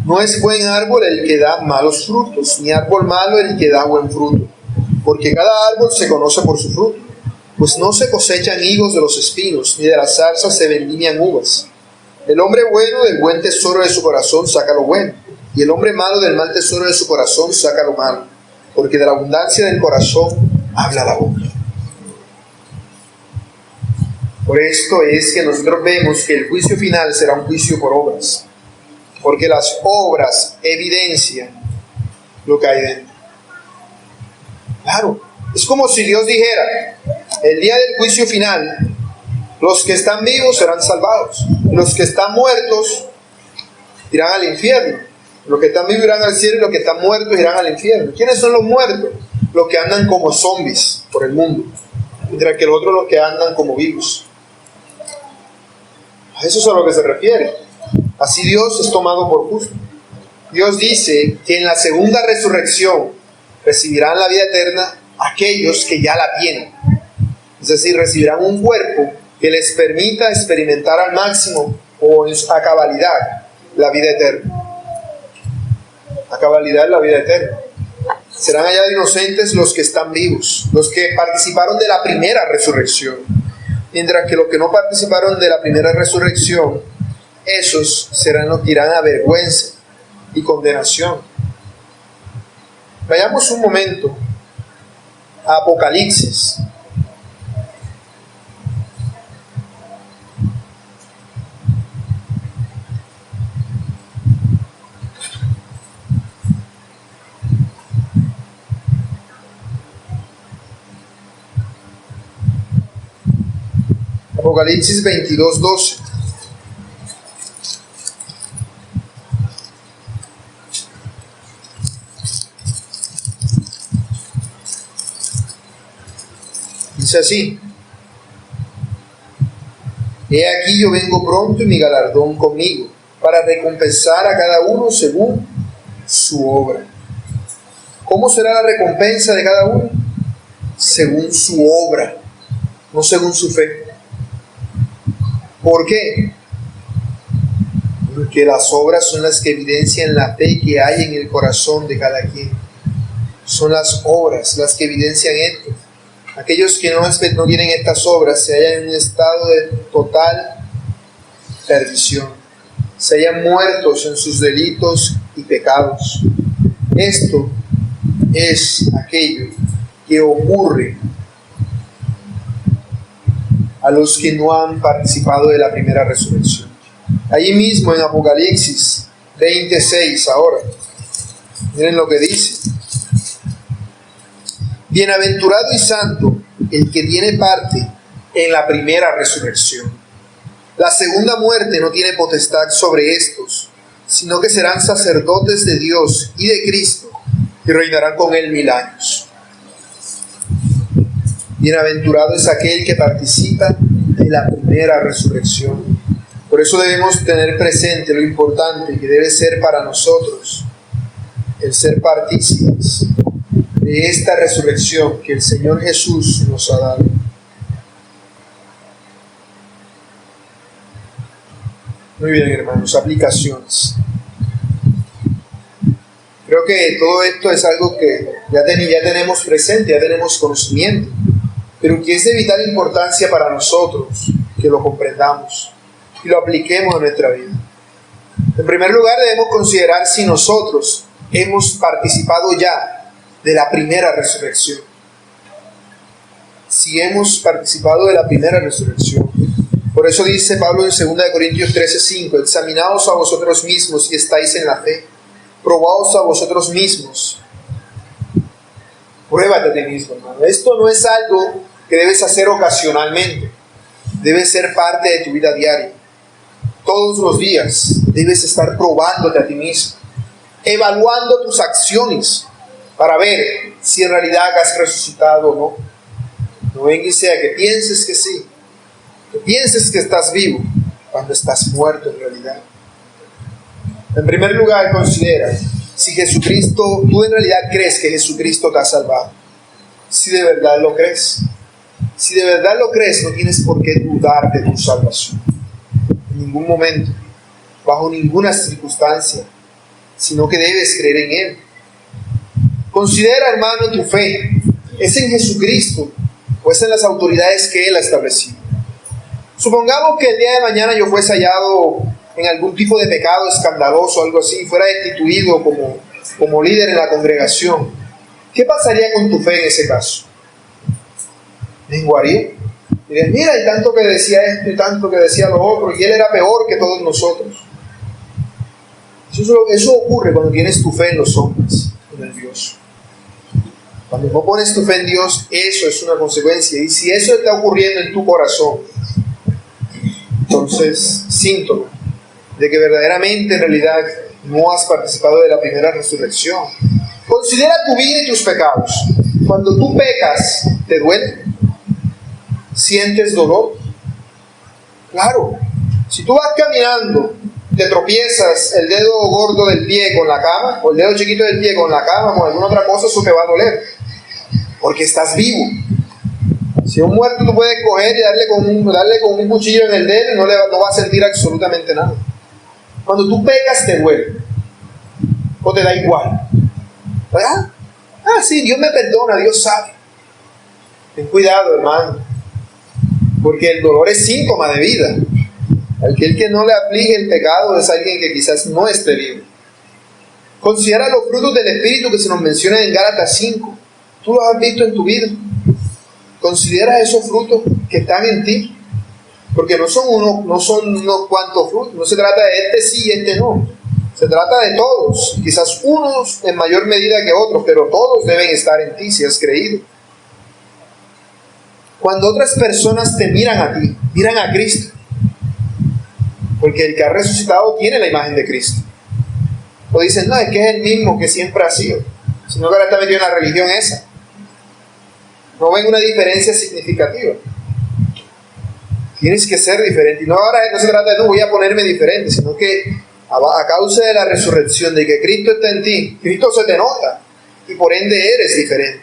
no es buen árbol el que da malos frutos, ni árbol malo el que da buen fruto, porque cada árbol se conoce por su fruto. Pues no se cosechan higos de los espinos, ni de las zarzas se vendimian uvas. El hombre bueno del buen tesoro de su corazón saca lo bueno, y el hombre malo del mal tesoro de su corazón saca lo malo, porque de la abundancia del corazón habla la boca. Por esto es que nosotros vemos que el juicio final será un juicio por obras, porque las obras evidencian lo que hay dentro. Claro, es como si Dios dijera: el día del juicio final, los que están vivos serán salvados, los que están muertos irán al infierno. Los que están vivos irán al cielo y los que están muertos irán al infierno. ¿Quiénes son los muertos? los que andan como zombies por el mundo, mientras que los otros los que andan como vivos. A eso es a lo que se refiere. Así Dios es tomado por justo. Dios dice que en la segunda resurrección recibirán la vida eterna aquellos que ya la tienen. Es decir, recibirán un cuerpo que les permita experimentar al máximo o a cabalidad la vida eterna. A cabalidad la vida eterna. Serán hallados inocentes los que están vivos, los que participaron de la primera resurrección. Mientras que los que no participaron de la primera resurrección, esos serán los que irán a vergüenza y condenación. Vayamos un momento a Apocalipsis. Apocalipsis 22:12. Dice así: He aquí yo vengo pronto y mi galardón conmigo, para recompensar a cada uno según su obra. ¿Cómo será la recompensa de cada uno? Según su obra, no según su fe. ¿Por qué? Porque las obras son las que evidencian la fe que hay en el corazón de cada quien. Son las obras las que evidencian esto. Aquellos que no tienen estas obras se hallan en un estado de total perdición. Se hallan muertos en sus delitos y pecados. Esto es aquello que ocurre a los que no han participado de la primera resurrección. Allí mismo en Apocalipsis 26 ahora, miren lo que dice: Bienaventurado y santo el que tiene parte en la primera resurrección. La segunda muerte no tiene potestad sobre estos, sino que serán sacerdotes de Dios y de Cristo y reinarán con él 1000 años. Bienaventurado es aquel que participa de la primera resurrección. Por eso debemos tener presente lo importante que debe ser para nosotros el ser partícipes de esta resurrección que el Señor Jesús nos ha dado. Muy bien, hermanos, aplicaciones. Creo que todo esto es algo que ya tenemos presente, ya tenemos conocimiento, pero que es de vital importancia para nosotros que lo comprendamos y lo apliquemos en nuestra vida. En primer lugar, debemos considerar si nosotros hemos participado ya de la primera resurrección. Si hemos participado de la primera resurrección. Por eso dice Pablo en 2 Corintios 13:5: Examinaos a vosotros mismos si estáis en la fe. Probaos a vosotros mismos. Pruébate a ti mismo, hermano. Esto no es algo que debes hacer ocasionalmente. Debe ser parte de tu vida diaria. Todos los días debes estar probándote a ti mismo, evaluando tus acciones para ver si en realidad has resucitado o no. No venga y sea que pienses que sí, que pienses que estás vivo cuando estás muerto en realidad. En primer lugar, considera si Jesucristo, tú en realidad crees que Jesucristo te ha salvado. Si de verdad lo crees. Si de verdad lo crees, no tienes por qué dudar de tu salvación. En ningún momento, bajo ninguna circunstancia, sino que debes creer en Él. Considera, hermano, tu fe. ¿Es en Jesucristo o es en las autoridades que Él ha establecido? Supongamos que el día de mañana yo fuese hallado en algún tipo de pecado escandaloso o algo así, y fuera destituido como líder en la congregación. ¿Qué pasaría con tu fe en ese caso? Menguaría. Dirías, mira, y tanto que decía esto y tanto que decía lo otro, y él era peor que todos nosotros. Eso ocurre cuando tienes tu fe en los hombres, en el Dios. Cuando no pones tu fe en Dios, eso es una consecuencia. Y si eso está ocurriendo en tu corazón, entonces, síntoma de que verdaderamente en realidad no has participado de la primera resurrección. Considera tu vida y tus pecados. Cuando tú pecas, ¿te duele? ¿Sientes dolor? Claro. Si tú vas caminando, te tropiezas el dedo gordo del pie con la cama, o el dedo chiquito del pie con la cama, o alguna otra cosa, eso te va a doler. Porque estás vivo. Si un muerto tú puedes coger y darle con un cuchillo en el dedo y no va a sentir absolutamente nada. Cuando tú pecas, te duele. O te da igual. ¿Verdad? Sí, Dios me perdona, Dios sabe. Ten cuidado, hermano. Porque el dolor es síntoma de vida. Aquel que no le aflige el pecado es alguien que quizás no esté vivo. Considera los frutos del Espíritu que se nos mencionan en Gálatas 5. ¿Tú los has visto en tu vida? Considera esos frutos que están en ti. Porque no son unos cuantos frutos. No se trata de este sí y este no. Se trata de todos. Quizás unos en mayor medida que otros, pero todos deben estar en ti si has creído. Cuando otras personas te miran a ti, miran a Cristo. Porque el que ha resucitado tiene la imagen de Cristo. O dicen, no, es que es el mismo que siempre ha sido. Sino que ahora está metido en la religión esa. No ven una diferencia significativa. Tienes que ser diferente. Y ahora no se trata de, no voy a ponerme diferente, sino que a causa de la resurrección, de que Cristo está en ti, Cristo se te nota. Y por ende eres diferente.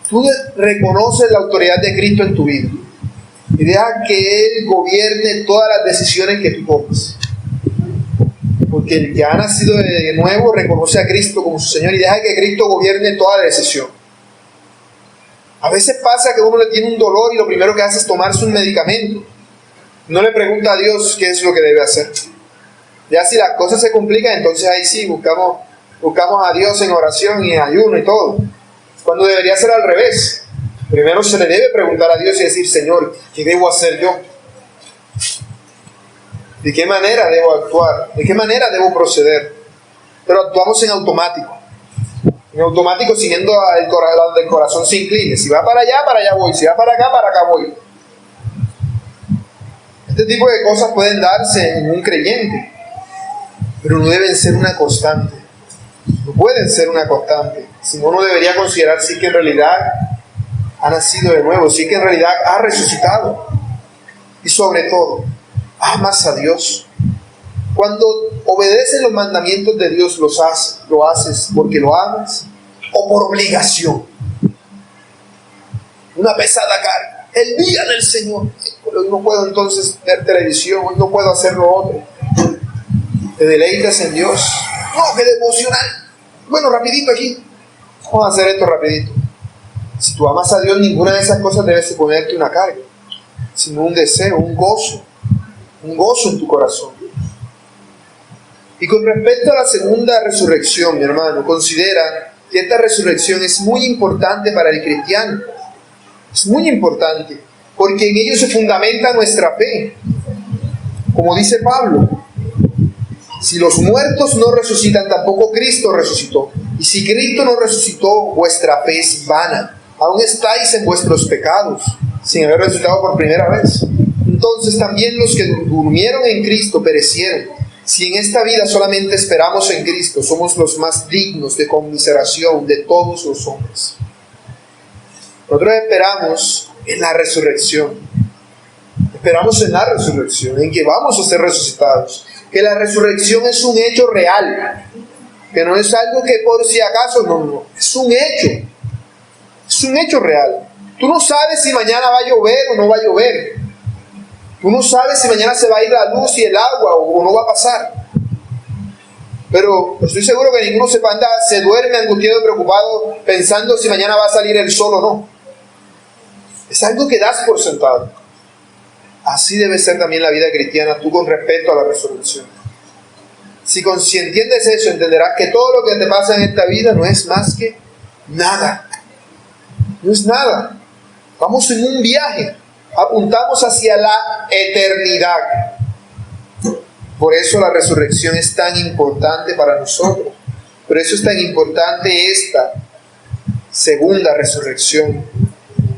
Tú reconoces la autoridad de Cristo en tu vida. Y deja que Él gobierne todas las decisiones que tú tomas. Porque el que ha nacido de nuevo reconoce a Cristo como su Señor y deja que Cristo gobierne toda decisión. A veces pasa que uno le tiene un dolor y lo primero que hace es tomarse un medicamento. No le pregunta a Dios qué es lo que debe hacer. Ya si las cosas se complican, entonces ahí sí buscamos a Dios en oración y en ayuno y todo. Cuando debería ser al revés. Primero se le debe preguntar a Dios y decir, Señor, ¿qué debo hacer yo? ¿De qué manera debo actuar? ¿De qué manera debo proceder? Pero actuamos en automático. En automático siguiendo donde el corazón se incline. Si va para allá voy. Si va para acá voy. Este tipo de cosas pueden darse en un creyente, pero no deben ser una constante. No pueden ser una constante. Si no, uno debería considerar si que en realidad ha nacido de nuevo, si que en realidad ha resucitado. Y sobre todo, amas a Dios. Cuando obedeces los mandamientos de Dios, lo haces porque lo amas o por obligación. Una pesada carga. El día del Señor. Hoy no puedo entonces ver televisión, hoy no puedo hacer lo otro. Te deleitas en Dios. No, que devocional. Bueno, rapidito aquí. Vamos a hacer esto rapidito. Si tú amas a Dios, ninguna de esas cosas debe suponerte una carga, sino un deseo, un gozo en tu corazón. Y con respecto a la segunda resurrección, mi hermano, considera que esta resurrección es muy importante para el cristiano. Es muy importante, porque en ello se fundamenta nuestra fe. Como dice Pablo, si los muertos no resucitan, tampoco Cristo resucitó. Y si Cristo no resucitó, vuestra fe es vana. Aún estáis en vuestros pecados, sin haber resucitado por primera vez. Entonces también los que durmieron en Cristo perecieron. Si en esta vida solamente esperamos en Cristo, somos los más dignos de conmiseración de todos los hombres. Nosotros esperamos en la resurrección. Esperamos en la resurrección, en que vamos a ser resucitados. Que la resurrección es un hecho real. Que no es algo que por si acaso, no. Es un hecho. Es un hecho real. Tú no sabes si mañana va a llover o no va a llover. Tú no sabes si mañana se va a ir la luz y el agua o no va a pasar. Pero estoy seguro que ninguno se duerme angustiado y preocupado pensando si mañana va a salir el sol o no. Es algo que das por sentado. Así debe ser también la vida cristiana, tú con respecto a la resurrección. Si entiendes eso, entenderás que todo lo que te pasa en esta vida no es más que nada. No es nada. Vamos en un viaje. Apuntamos hacia la eternidad. Por eso la resurrección es tan importante para nosotros. Por eso es tan importante esta segunda resurrección.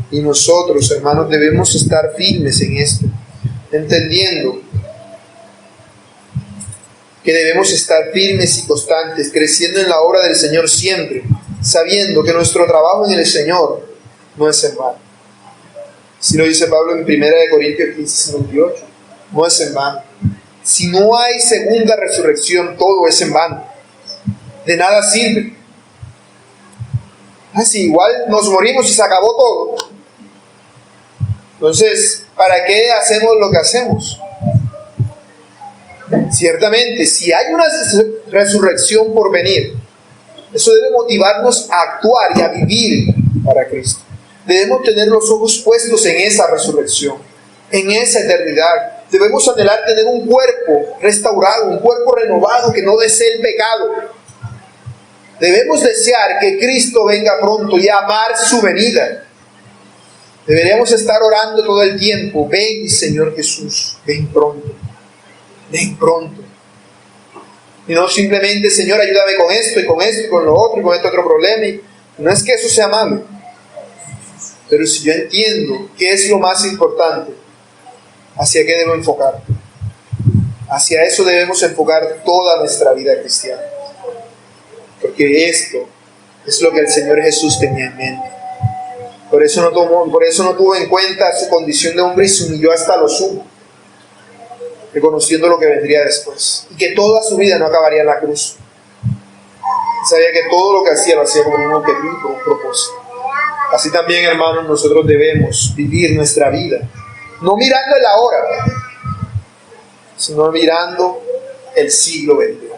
Y nosotros, hermanos, debemos estar firmes en esto, entendiendo que debemos estar firmes y constantes, creciendo en la obra del Señor siempre, sabiendo que nuestro trabajo en el Señor no es en vano. Si lo dice Pablo en 1 Corintios 15:58, no es en vano. Si no hay segunda resurrección, todo es en vano. De nada sirve. Así igual nos morimos y se acabó todo. Entonces, ¿para qué hacemos lo que hacemos? Ciertamente, si hay una resurrección por venir, eso debe motivarnos a actuar y a vivir para Cristo. Debemos tener los ojos puestos en esa resurrección, en esa eternidad. Debemos anhelar tener un cuerpo restaurado, un cuerpo renovado que no desee el pecado. Debemos desear que Cristo venga pronto y amar su venida. Deberíamos estar orando todo el tiempo: ven, Señor Jesús, ven pronto, ven pronto. Y no simplemente: Señor, ayúdame con esto y con esto y con lo otro y con este otro problema. Y no es que eso sea malo, pero si yo entiendo qué es lo más importante, ¿hacia qué debo enfocar? Hacia eso debemos enfocar toda nuestra vida cristiana. Porque esto es lo que el Señor Jesús tenía en mente. Por eso no tuvo en cuenta su condición de hombre y se humilló hasta lo sumo, reconociendo lo que vendría después. Y que toda su vida no acabaría en la cruz. Sabía que todo lo que hacía lo hacía con un objetivo, con un propósito. Así también, hermanos, nosotros debemos vivir nuestra vida, no mirando el ahora, sino mirando el siglo venidero.